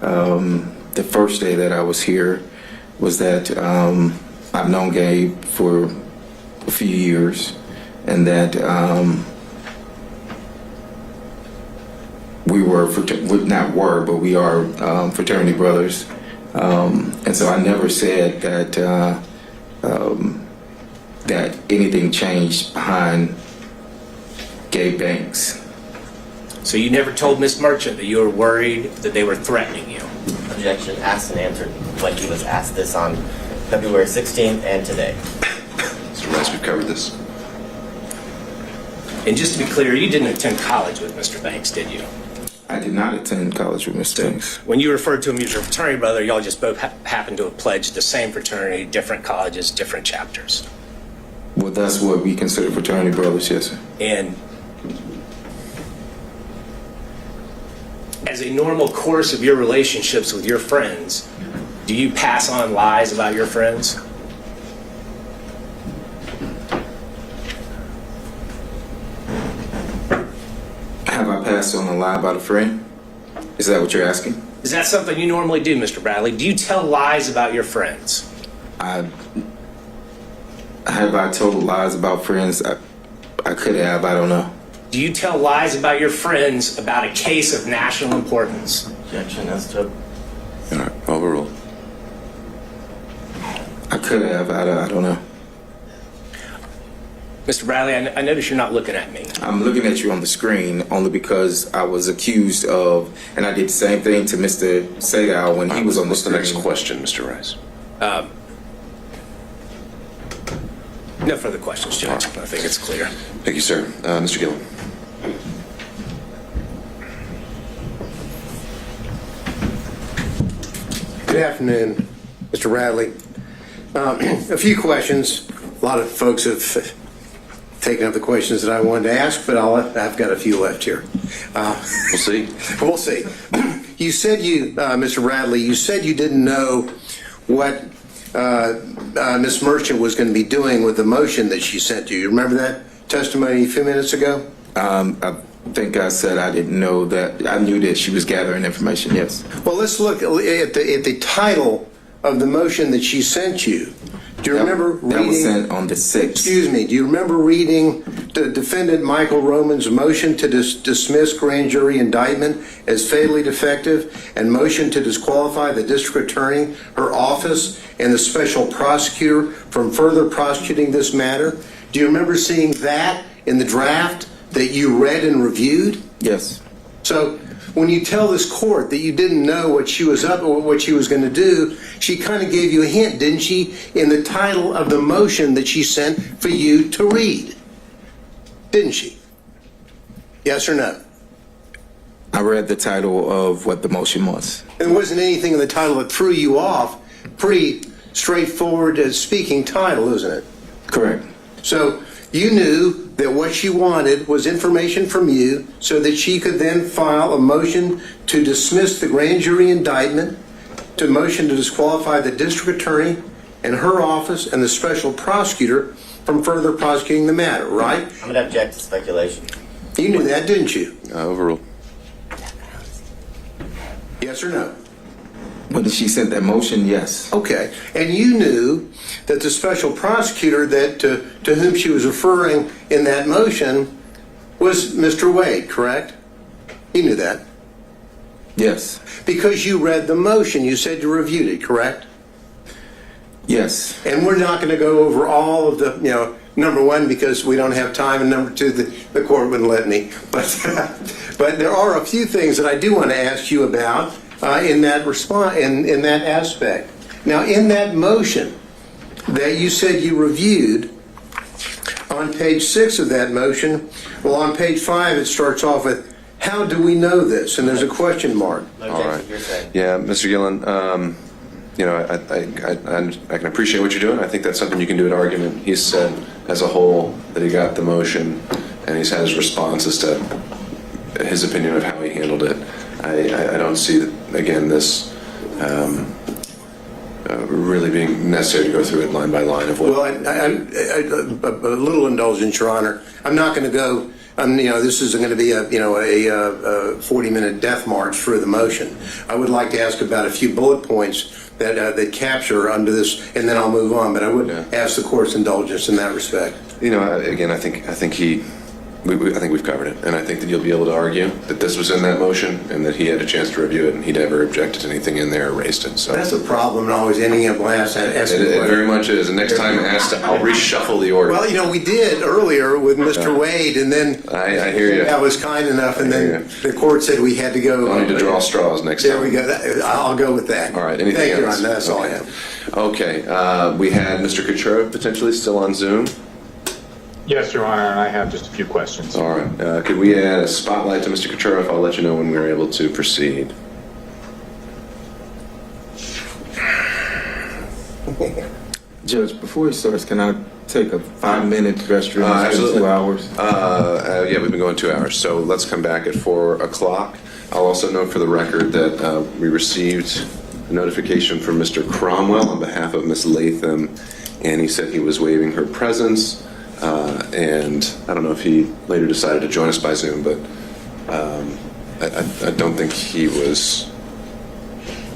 the first day that I was here was that I've known Gabe for a few years, and that we are fraternity brothers. And so I never said that that anything changed behind Gabe Banks. So you never told Miss Merchant that you were worried that they were threatening you? Objection asked and answered when he was asked this on February 16th and today. Mr. Rice, we've covered this. And just to be clear, you didn't attend college with Mr. Banks, did you? I did not attend college with Mr. Banks. When you referred to him as your fraternity brother, y'all just both happened to have pledged the same fraternity, different colleges, different chapters. Well, that's what we consider fraternity brothers, yes, sir. And as a normal course of your relationships with your friends, do you pass on lies about your friends? Have I passed on a lie about a friend? Is that what you're asking? Is that something you normally do, Mr. Bradley? Do you tell lies about your friends? Have I told lies about friends? I could have, I don't know. Do you tell lies about your friends about a case of national importance? Objection as to. All right, overruled. I could have, I don't know. Mr. Bradley, I notice you're not looking at me. I'm looking at you on the screen only because I was accused of, and I did the same thing to Mr. Sadow when he was on the What's screen. the next question, Mr. Rice? No further questions, Judge. I think it's clear. Thank you, sir. Mr. Gillen. Good afternoon, Mr. Bradley. A few questions. A lot of folks have taken up the questions that I wanted to ask, but I've got a few left here. We'll see. We'll see. You said Mr. Bradley, you said you didn't know what Ms. Merchant was going to be doing with the motion that she sent you. You remember that testimony a few minutes ago? I think I said I didn't know that. I knew that she was gathering information, yes. Well, let's look at the title of the motion that she sent you. Do you remember reading? That was sent on the 6th. Excuse me. Do you remember reading the defendant Michael Roman's motion to dismiss grand jury indictment as fatally defective and motion to disqualify the district attorney, her office, and the special prosecutor from further prosecuting this matter? Do you remember seeing that in the draft that you read and reviewed? Yes. So when you tell this court that you didn't know what she was up or what she was going to do, she kind of gave you a hint, didn't she, in the title of the motion that she sent for you to read? Didn't she? Yes or no? I read the title of what the motion was. There wasn't anything in the title that threw you off. Pretty straightforward speaking title, isn't it? Correct. So you knew that what she wanted was information from you so that she could then file a motion to dismiss the grand jury indictment, to motion to disqualify the district attorney and her office and the special prosecutor from further prosecuting the matter, right? I'm going to object to speculation. You knew that, didn't you? Overruled. Yes or no? When she sent that motion, yes. Okay. And you knew that the special prosecutor that to whom she was referring in that motion was Mr. Wade, correct? You knew that. Yes. Because you read the motion, you said you reviewed it, correct? Yes. And we're not going to go over all of the, number one, because we don't have time, and number two, the court wouldn't let me. But there are a few things that I do want to ask you about in that response, in that aspect. Now, in that motion that you said you reviewed, on page 6 of that motion, well, on page 5 it starts off with, how do we know this? And there's a question mark. All right. Yeah, Mr. Gillen, I can appreciate what you're doing. I think that's something you can do at argument. He's said as a whole that he got the motion, and he's had his responses to his opinion of how he handled it. I don't see, again, this really being necessary to go through it line by line of what. Well, a little indulgence, Your Honor. I'm not going to go. This isn't going to be a 40-minute death march through the motion. I would like to ask about a few bullet points that capture under this, and then I'll move on. But I would ask the court's indulgence in that respect. Again, I think we've covered it, and I think that you'll be able to argue that this was in that motion and that he had a chance to review it, and he never objected to anything in there or raised it. So that's a problem, and always ending up last. It very much is. And next time I'll reshuffle the order. Well, we did earlier with Mr. Wade, and then I hear you. I was kind enough, and then the court said we had to go. I'll need to draw straws next time. There we go. I'll go with that. All right. Anything Thank else? you, Your Honor. That's all I have. Okay. We had Mr. Kucherov potentially still on Zoom. Yes, Your Honor, and I have just a few questions. All right. Could we add a spotlight to Mr. Kucherov? I'll let you know when we're able to proceed. Judge, before he starts, can I take a 5-minute restroom? Absolutely. 2 hours. Yeah, we've been going 2 hours, so let's come back at 4 o'clock. I'll also note for the record that we received a notification from Mr. Cromwell on behalf of Ms. Latham, and he said he was waiving her presence. And I don't know if he later decided to join us by Zoom, but I don't think he was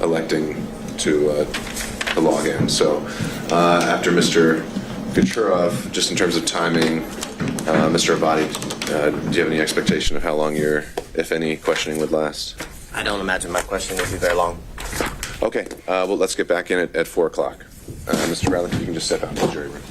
electing to log in. So after Mr. Kucherov, just in terms of timing, Mr. Abadi, do you have any expectation of how long your, if any, questioning would last? I don't imagine my questioning will be very long. Okay, well, let's get back in at 4 o'clock. Mr. Bradley, you can just step out of the jury room.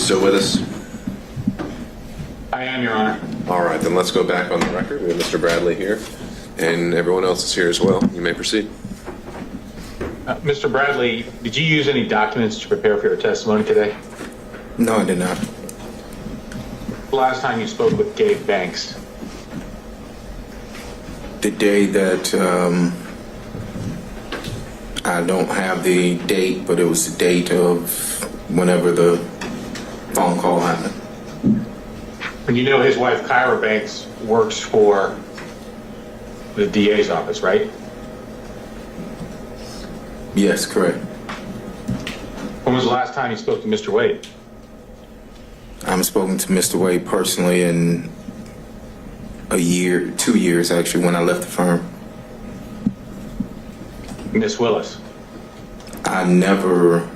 still with us? I am, Your Honor. All right, then let's go back on the record. We have Mr. Bradley here, and everyone else is here as well. You may proceed. Mr. Bradley, did you use any documents to prepare for your testimony today? No, I did not. The last time you spoke with Gabe Banks? The day that I don't have the date, but it was the date of whenever the phone call happened. And you know his wife, Kyra Banks, works for the DA's office, right? Yes, correct. When was the last time you spoke to Mr. Wade? I'm spoken to Mr. Wade personally in a year, 2 years actually, when I left the firm. Miss Willis? I never,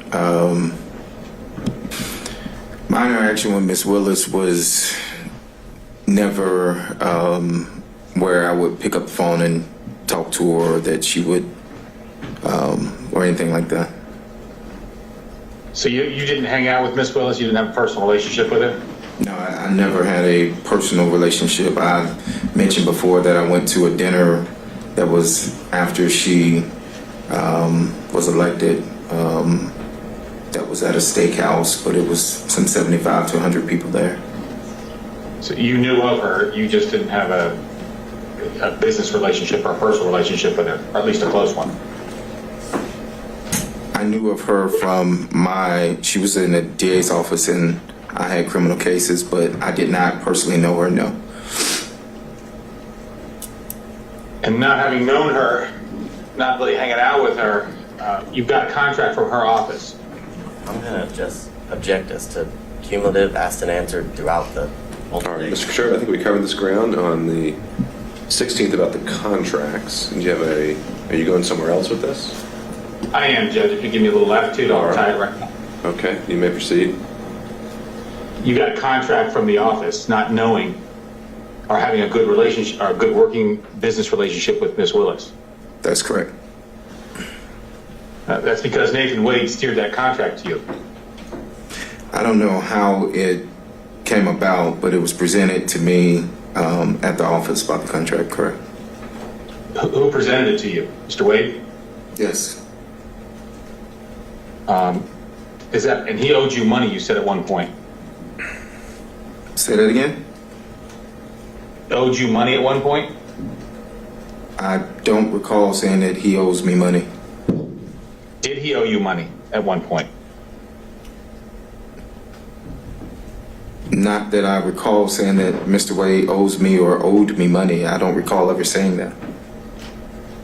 my interaction with Miss Willis was never where I would pick up the phone and talk to her, or that she would, or anything like that. So you didn't hang out with Miss Willis? You didn't have a personal relationship with her? No, I never had a personal relationship. I mentioned before that I went to a dinner that was after she was elected. That was at a steakhouse, but it was some 75 to 100 people there. So you knew of her, you just didn't have a business relationship or a personal relationship with her, or at least a close one? I knew of her from she was in the DA's office and I had criminal cases, but I did not personally know her, no. And not having known her, not really hanging out with her, you've got a contract from her office. I'm going to just object as to cumulative asked and answered throughout the All right, Mr. Sherb, I think we covered this ground on the 16th about the contracts. Do you have are you going somewhere else with this? I am, Judge. If you give me a little latitude, I'll tie it right now. Okay, you may proceed. You got a contract from the office, not knowing or having a good relationship or a good working business relationship with Miss Willis. That's correct. That's because Nathan Wade steered that contract to you. I don't know how it came about, but it was presented to me at the office about the contract, correct? Who presented it to you? Mr. Wade? Yes. And he owed you money, you said at one point. Say that again? Owed you money at one point? I don't recall saying that he owes me money. Did he owe you money at one point? Not that I recall saying that Mr. Wade owes me or owed me money. I don't recall ever saying that.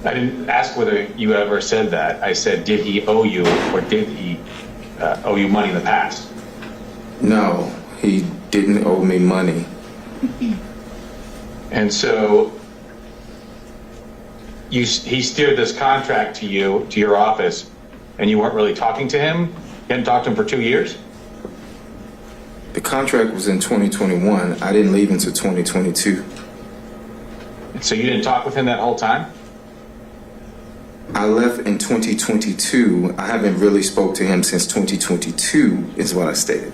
I didn't ask whether you ever said that. I said, did he owe you or did he owe you money in the past? No, he didn't owe me money. And so he steered this contract to you, to your office, and you weren't really talking to him? You hadn't talked to him for 2 years? The contract was in 2021. I didn't leave until 2022. So you didn't talk with him that whole time? I left in 2022. I haven't really spoke to him since 2022 is what I stated.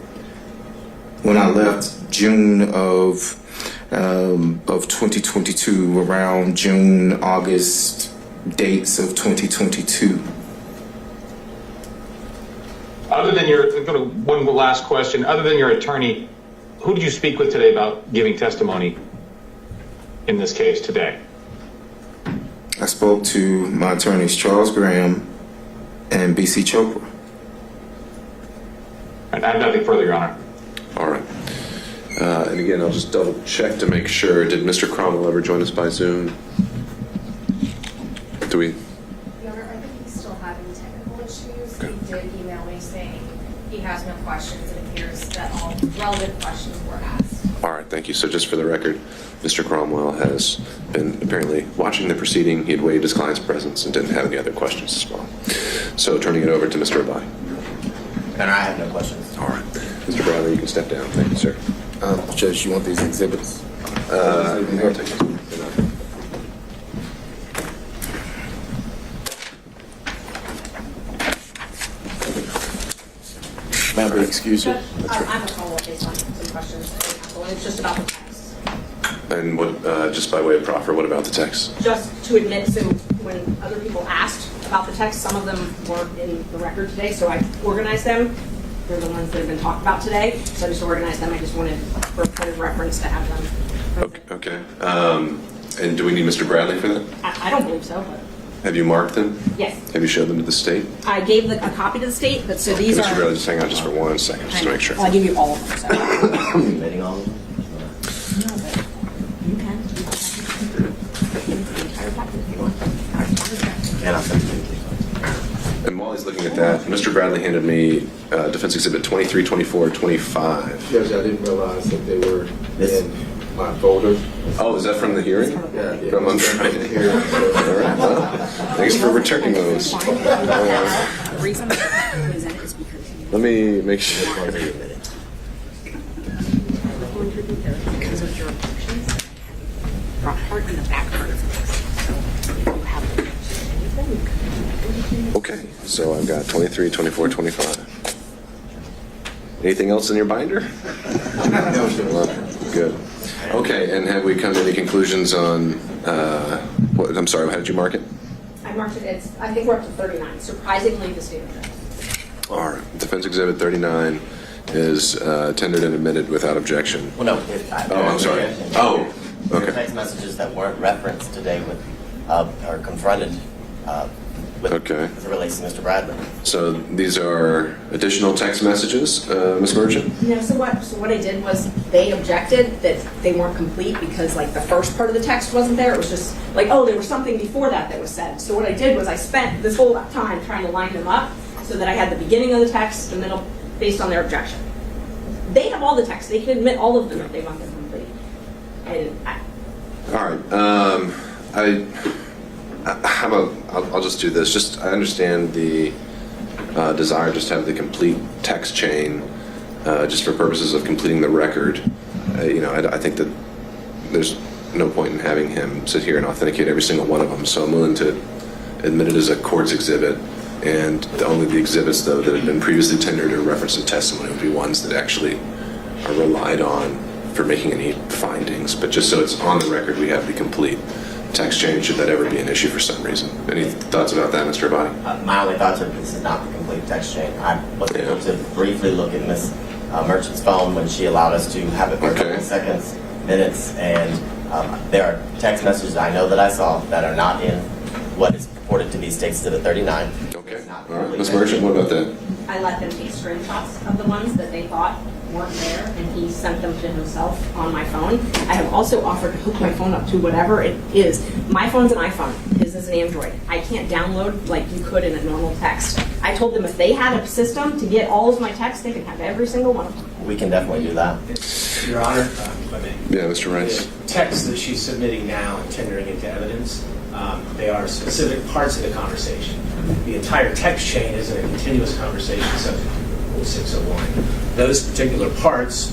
When I left June of 2022, around June, August dates of 2022. Other than one last question, other than your attorney, who did you speak with today about giving testimony in this case today? I spoke to my attorneys, Charles Graham and B.C. Chopra. I have nothing further, Your Honor. All right. And again, I'll just double check to make sure. Did Mr. Cromwell ever join us by Zoom? Do we? Your Honor, I think he's still having technical issues. He did email me saying he has no questions. It appears that all relevant questions were asked. All right, thank you. So just for the record, Mr. Cromwell has been apparently watching the proceeding. He had waived his client's presence and didn't have any other questions as well. So turning it over to Mr. Abai. And I have no questions. All right. Mr. Bradley, you can step down. Thank you, sir. Judge, you want these exhibits? I'll take it. May I excuse you? I have a follow-up based on some questions, and it's just about the text. And what, just by way of proffer, what about the text? Just to admit, so when other people asked about the text, some of them weren't in the record today, so I organized them. They're the ones that have been talked about today, so I just organized them. I just wanted, for a point of reference, to have them. Okay. And do we need Mr. Bradley for that? I don't believe so, but Have you marked them? yes. Have you showed them to the state? I gave a copy to the state, but so these Mr. are. Bradley, just hang on just for 1 second, just to make sure. Well, I give you all of them, so. Submitting all of them? No, but you can. The entire packet if you want. And I'll send it to you. And while he's looking at that, Mr. Bradley handed me Defense Exhibit 23, 24, 25. Judge, I didn't realize that they were This- in my folder. Oh, is that from the hearing? Yeah. From on Friday? All right, well, thanks for returning those. The reason I present it is because Let me make sure. because of your objections, front part and the back part of this. So if you have anything, Okay, so I've got 23, 24, 25. Anything else in your binder? No, sir. Good. Okay, and have we come to any conclusions on, what, I'm sorry, how did you mark it? I marked it, I think we're up to 39, surprisingly the state objects. All right, Defense Exhibit 39 is tendered and admitted without objection. Well, no. Oh, I'm sorry. Oh, okay. Text messages that weren't referenced today with, are confronted with, Okay. as it relates to Mr. Bradley. So these are additional text messages, Ms. Merchant? No, so what I did was they objected that they weren't complete because like the first part of the text wasn't there. It was just like, oh, there was something before that was said. So what I did was I spent this whole time trying to line them up so that I had the beginning of the text, the middle, based on their objection. They have all the text. They can admit all of them if they want them complete. And All right. How about, I'll just do this. Just, I understand the desire just to have the complete text chain just for purposes of completing the record. I think that there's no point in having him sit here and authenticate every single one of them. So I'm willing to admit it as a court's exhibit. And only the exhibits, though, that have been previously tendered or referenced in testimony would be ones that actually are relied on for making any findings. But just so it's on the record, we have the complete text chain, should that ever be an issue for some reason. Any thoughts about that, Mr. Abadi? My only thoughts are this is not the complete text chain. I was able to briefly look at Ms. Merchant's phone when she allowed us to have it for a couple of seconds, minutes, and there are text messages I know that I saw that are not in what is purported to be State Exhibit 39. Okay. All right. Ms. Merchant, what about that? I let them take screenshots of the ones that they thought weren't there, and he sent them to himself on my phone. I have also offered to hook my phone up to whatever it is. My phone's an iPhone. His is an Android. I can't download like you could in a normal text. I told them if they had a system to get all of my texts, they could have every single one of them. We can definitely do that. Your Honor, if I may. Yeah, Mr. Rice. The texts that she's submitting now and tendering into evidence, they are specific parts of the conversation. The entire text chain isn't a continuous conversation subject to Rule 601. Those particular parts,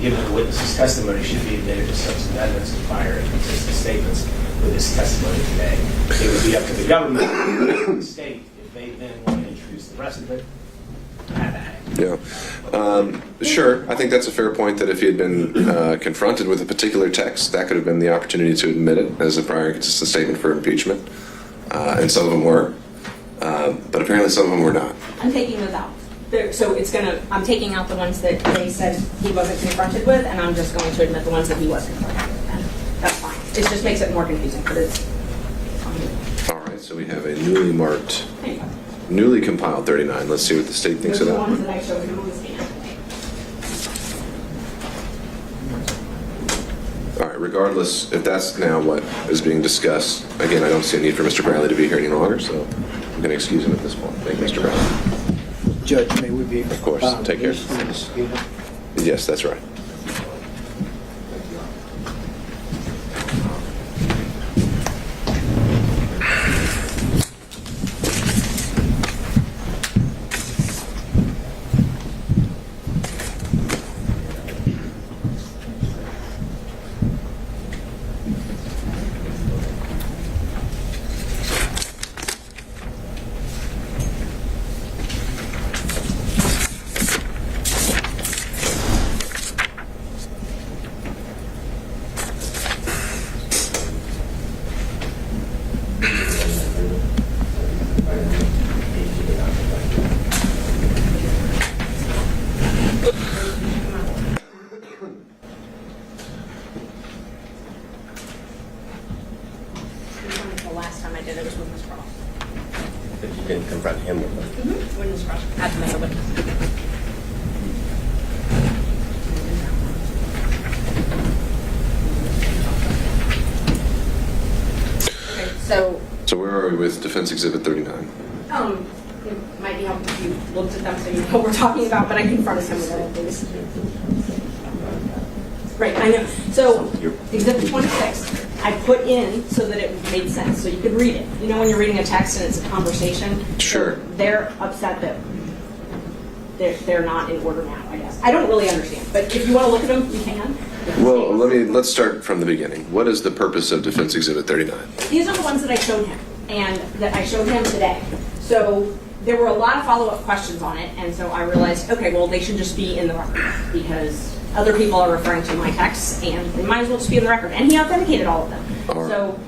given the witness's testimony, should be admitted as substantive evidence of prior and consistent statements with this testimony today. It would be up to the government and the state if they then want to introduce the rest of it. Have at it. Yeah. Sure. I think that's a fair point that if he had been confronted with a particular text, that could have been the opportunity to admit it as a prior and consistent statement for impeachment. And some of them were. But apparently some of them were not. I'm taking those out. So I'm taking out the ones that they said he wasn't confronted with, and I'm just going to admit the ones that he was confronted with. And that's fine. It just makes it more confusing, but it's fine. All right. So we have a newly marked, newly compiled 39. Let's see what the state thinks Those of are the ones that. that I showed him on the stand. All right. Regardless, if that's now what is being discussed, again, I don't see a need for Mr. Bradley to be here any longer, so I'm going to excuse him at this point. Thank you, Mr. Bradley. Judge, may we be? Of course. Take care. Yes, that's right. last time I did it was with Ms. Cross. But you didn't confront him with them. When Ms. Cross had to make a witness. So where are we with Defense Exhibit 39? It might be helpful if you looked at them so you know what we're talking about, but I confronted him with it. Right, I know. So, Exhibit 26, I put in so that it made sense, so you could read it. You know when you're reading a text and it's a conversation? Sure. So they're upset that they're not in order now, I guess. I don't really understand, but if you want to look at them, you can. Well, let's start from the beginning. What is the purpose of Defense Exhibit 39? These are the ones that I showed him, and that I showed him today. So there were a lot of follow-up questions on it, and so I realized, okay, well, they should just be in the record, because other people are referring to my texts, and they might as well just be in the record. And he authenticated all of them. All right. So,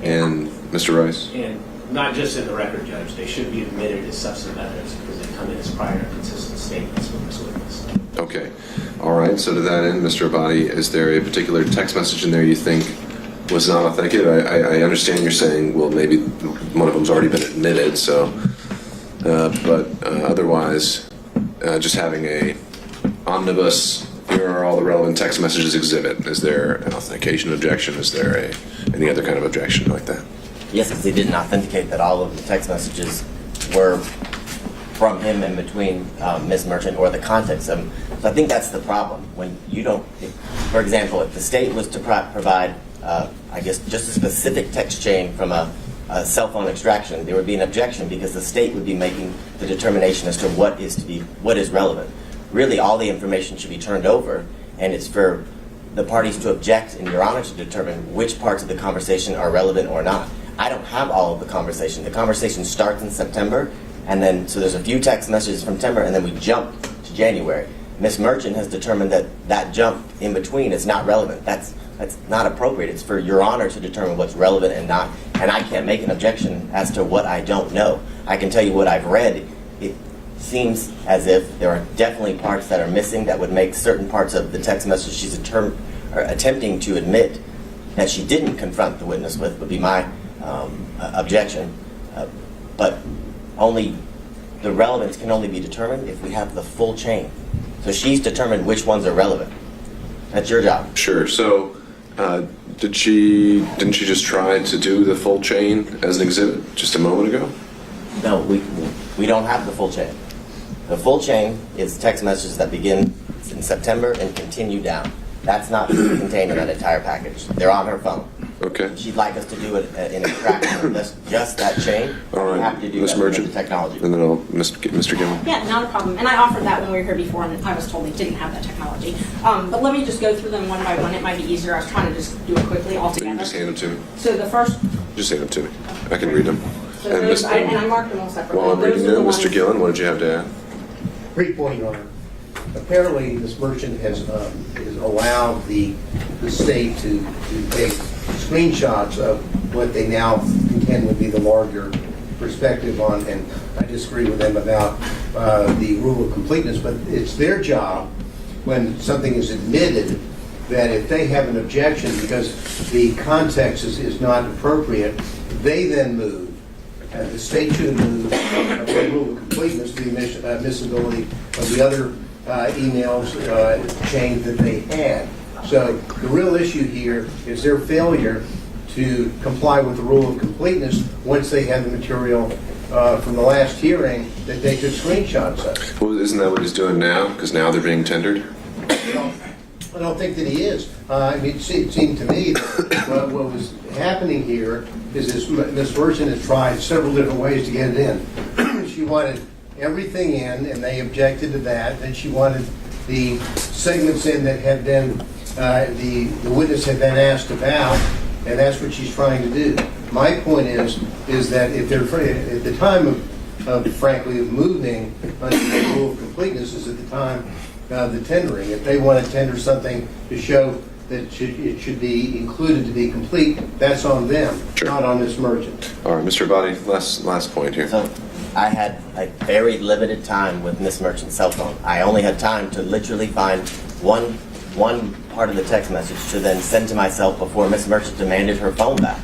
And Mr. Rice? And not just in the record, Judge, they should be admitted as substantive evidence because they come in as prior and consistent statements with this witness. Okay. All right. So to that end, Mr. Abadi, is there a particular text message in there you think was not authenticated? I understand you're saying, well, maybe one of them's already been admitted, so, but otherwise, just having a omnibus, here are all the relevant text messages exhibit. Is there an authentication objection? Is there any other kind of objection like that? Yes, because he didn't authenticate that all of the text messages were from him and between Ms. Merchant or the context of them. So I think that's the problem. When you don't, for example, if the state was to provide, I guess, just a specific text chain from a cell phone extraction, there would be an objection because the state would be making the determination as to what is relevant. Really, all the information should be turned over, and it's for the parties to object and Your Honor to determine which parts of the conversation are relevant or not. I don't have all of the conversation. The conversation starts in September, and then, so there's a few text messages from September, and then we jump to January. Ms. Merchant has determined that that jump in between is not relevant. That's not appropriate. It's for Your Honor to determine what's relevant and not, and I can't make an objection as to what I don't know. I can tell you what I've read. It seems as if there are definitely parts that are missing that would make certain parts of the text message she's attempting to admit that she didn't confront the witness with would be my objection. But only the relevance can only be determined if we have the full chain. So she's determined which ones are relevant. That's your job. Sure. So, didn't she just try to do the full chain as an exhibit just a moment ago? No, we don't have the full chain. The full chain is text messages that begin in September and continue down. That's not contained in that entire package. They're on her phone. Okay. She'd like us to do it in a track that's just that chain. All right. We have to do Ms. that Merchant, with the technology. and then I'll Mr. Gilman. yeah, not a problem. And I offered that when we were here before, and I was told they didn't have that technology. But let me just go through them one by one. It might be easier. I was trying to just do it quickly all You can together. just hand them to me. So the first, Just hand them to me. I can read them. so those, and I marked them all separately. While I'm Those reading are the them, ones- Mr. Gillen, what did you have to add? Brief point, Your Honor. Apparently, this merchant has allowed the state to take screenshots of what they now contend would be the larger perspective on, and I disagree with them about the rule of completeness, but it's their job when something is admitted that if they have an objection because the context is not appropriate, they then move. The state should move the rule of completeness, the admissibility of the other emails chain that they had. So the real issue here is their failure to comply with the rule of completeness once they had the material from the last hearing that they took screenshots of. Well, isn't that what he's doing now? Because now they're being tendered? I don't think that he is. I mean, it seemed to me that what was happening here is this Ms. Merchant has tried several different ways to get it in. She wanted everything in, and they objected to that. Then she wanted the segments in that had been, the witness had been asked about, and that's what she's trying to do. My point is that if they're at the time of frankly, of moving under the rule of completeness is at the time the tendering. If they want to tender something to show that it should be included to be complete, that's on them, not on this merchant. All right, Mr. Abadi, last point here. So I had a very limited time with Miss Merchant's cell phone. I only had time to literally find one part of the text message to then send to myself before Miss Merchant demanded her phone back.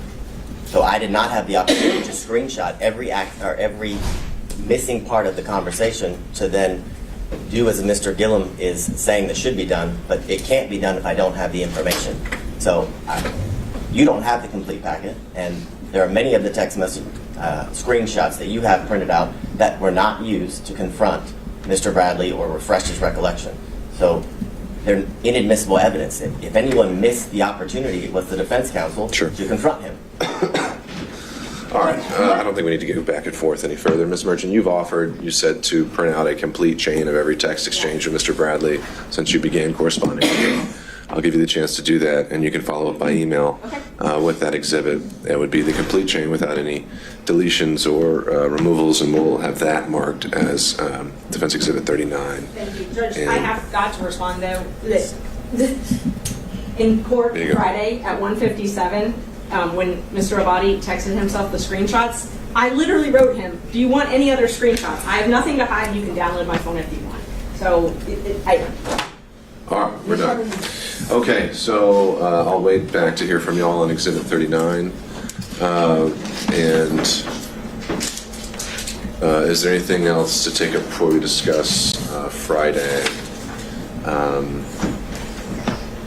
So I did not have the opportunity to screenshot every missing part of the conversation to then do as Mr. Gillum is saying that should be done, but it can't be done if I don't have the information. So you don't have the complete packet, and there are many of the text message screenshots that you have printed out that were not used to confront Mr. Bradley or refresh his recollection. So they're inadmissible evidence. If anyone missed the opportunity, it was the defense counsel to confront him. All right. I don't think we need to go back and forth any further. Ms. Merchant, you said to print out a complete chain of every text exchange with Mr. Bradley since you began corresponding with him. I'll give you the chance to do that, and you can follow up by email with that exhibit. It would be the complete chain without any deletions or removals, and we'll have that marked as Defense Exhibit 39. Thank you, Judge. I have got to respond, though. In court Friday at 1:57, when Mr. Abadi texted himself the screenshots, I literally wrote him, "Do you want any other screenshots? I have nothing to hide. You can download my phone if you want." So, All right, we're done. Okay, so I'll wait back to hear from y'all on Exhibit 39. Is there anything else to take up before we discuss Friday?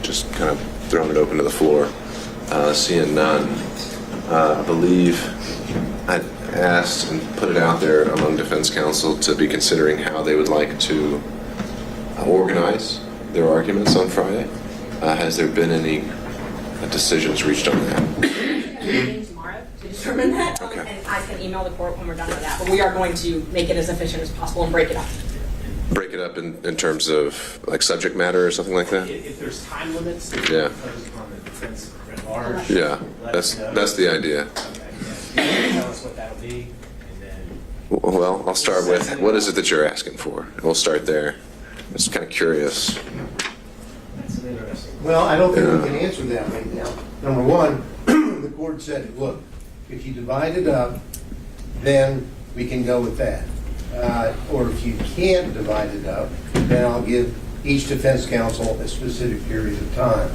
Just kind of throwing it open to the floor. Seeing none. I believe I asked and put it out there among defense counsel to be considering how they would like to organize their arguments on Friday. Has there been any decisions reached on that? Tomorrow to determine that, and I can email the court when we're done with that. But we are going to make it as efficient as possible and break it up. Break it up in terms of like subject matter or something like that? If there's time limits, Yeah. on the defense at large. Yeah, that's the idea. Okay. Tell us what that'll be, and then. Well, I'll start with, what is it that you're asking for? We'll start there. I'm just kind of curious. That's interesting. Well, I don't think we can answer that right now. Number one, the court said, look, if you divide it up, then we can go with that. Or if you can't divide it up, then I'll give each defense counsel a specific period of time.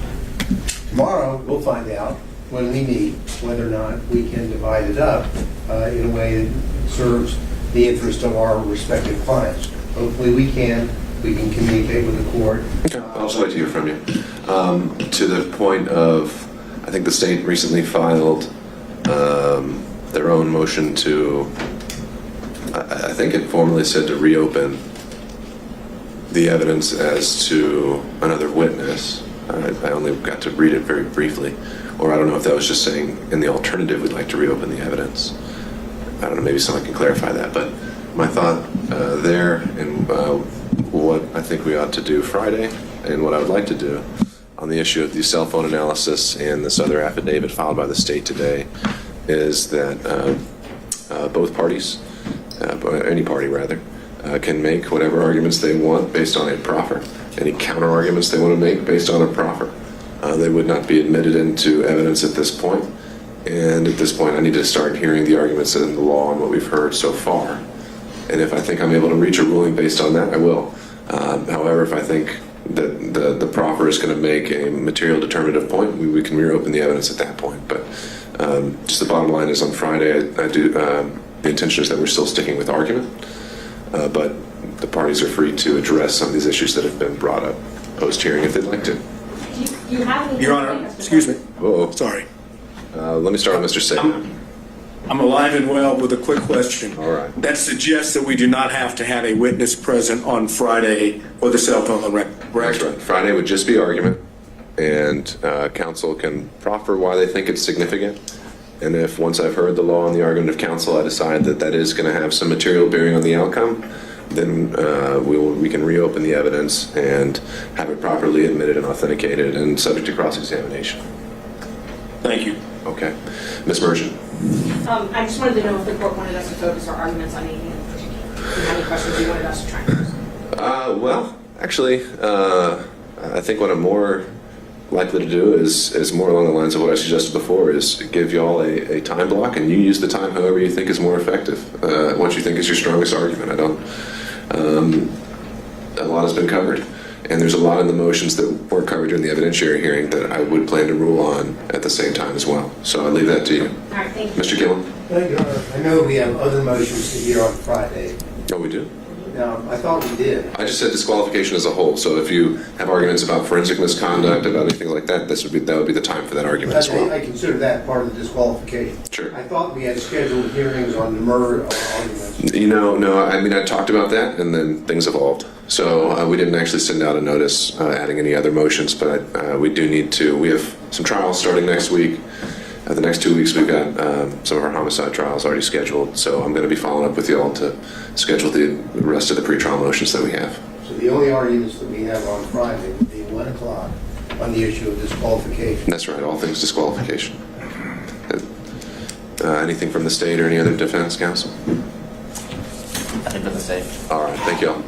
Tomorrow, we'll find out when we meet whether or not we can divide it up in a way that serves the interest of our respective clients. Hopefully we can communicate with the court. Okay, I'll just wait to hear from you. To the point of, I think the state recently filed their own motion to, I think it formally said to reopen the evidence as to another witness. I only got to read it very briefly. Or I don't know if that was just saying in the alternative we'd like to reopen the evidence. I don't know, maybe someone can clarify that. But my thought there and what I think we ought to do Friday and what I would like to do on the issue of the cell phone analysis and this other affidavit filed by the state today is that both parties, any party rather, can make whatever arguments they want based on a proffer. Any counter arguments they want to make based on a proffer. They would not be admitted into evidence at this point. And at this point, I need to start hearing the arguments in the law and what we've heard so far. And if I think I'm able to reach a ruling based on that, I will. However, if I think that the proffer is going to make a material determinative point, we can reopen the evidence at that point. But just the bottom line is on Friday, the intention is that we're still sticking with argument. But the parties are free to address some of these issues that have been brought up post-hearing if they'd like to. Your Honor, excuse me. Oh, Sorry. let me start with Mr. Saban. I'm alive and well with a quick question. All right. That suggests that we do not have to have a witness present on Friday for the cell phone record. That's right. Friday would just be argument, and counsel can proffer why they think it's significant. And if once I've heard the law and the argument of counsel, I decide that that is going to have some material bearing on the outcome, then we can reopen the evidence and have it properly admitted and authenticated and subject to cross-examination. Thank you. Okay. Ms. Merchant. I just wanted to know if the court wanted us to focus our arguments on anything in particular. If you have any questions you wanted us to try and answer. Well, actually, I think what I'm more likely to do is more along the lines of what I suggested before, is give y'all a time block, and you use the time however you think is more effective. What you think is your strongest argument. A lot has been covered, And there's a lot in the motions that weren't covered during the evidentiary hearing that I would plan to rule on at the same time as well. So I leave that to you. All right, thank you. Mr. Gillum? Thank you, Your Honor. I know we have other motions to hear on Friday. Oh, we do? Now, I thought we did. I just said disqualification as a whole. So if you have arguments about forensic misconduct, about anything like that, that would be the time for that argument as well. I consider that part of the disqualification. Sure. I thought we had scheduled hearings on the murder arguments. No. I mean, I talked about that, and then things evolved. So we didn't actually send out a notice adding any other motions, but we do need to. We have some trials starting next week. The next 2 weeks, we've got some of our homicide trials already scheduled. So I'm going to be following up with you all to schedule the rest of the pretrial motions that we have. So the only arguments that we have on Friday would be 1 o'clock on the issue of disqualification. That's right, all things disqualification. Anything from the state or any other defense counsel? I think for the state. All right, thank you all.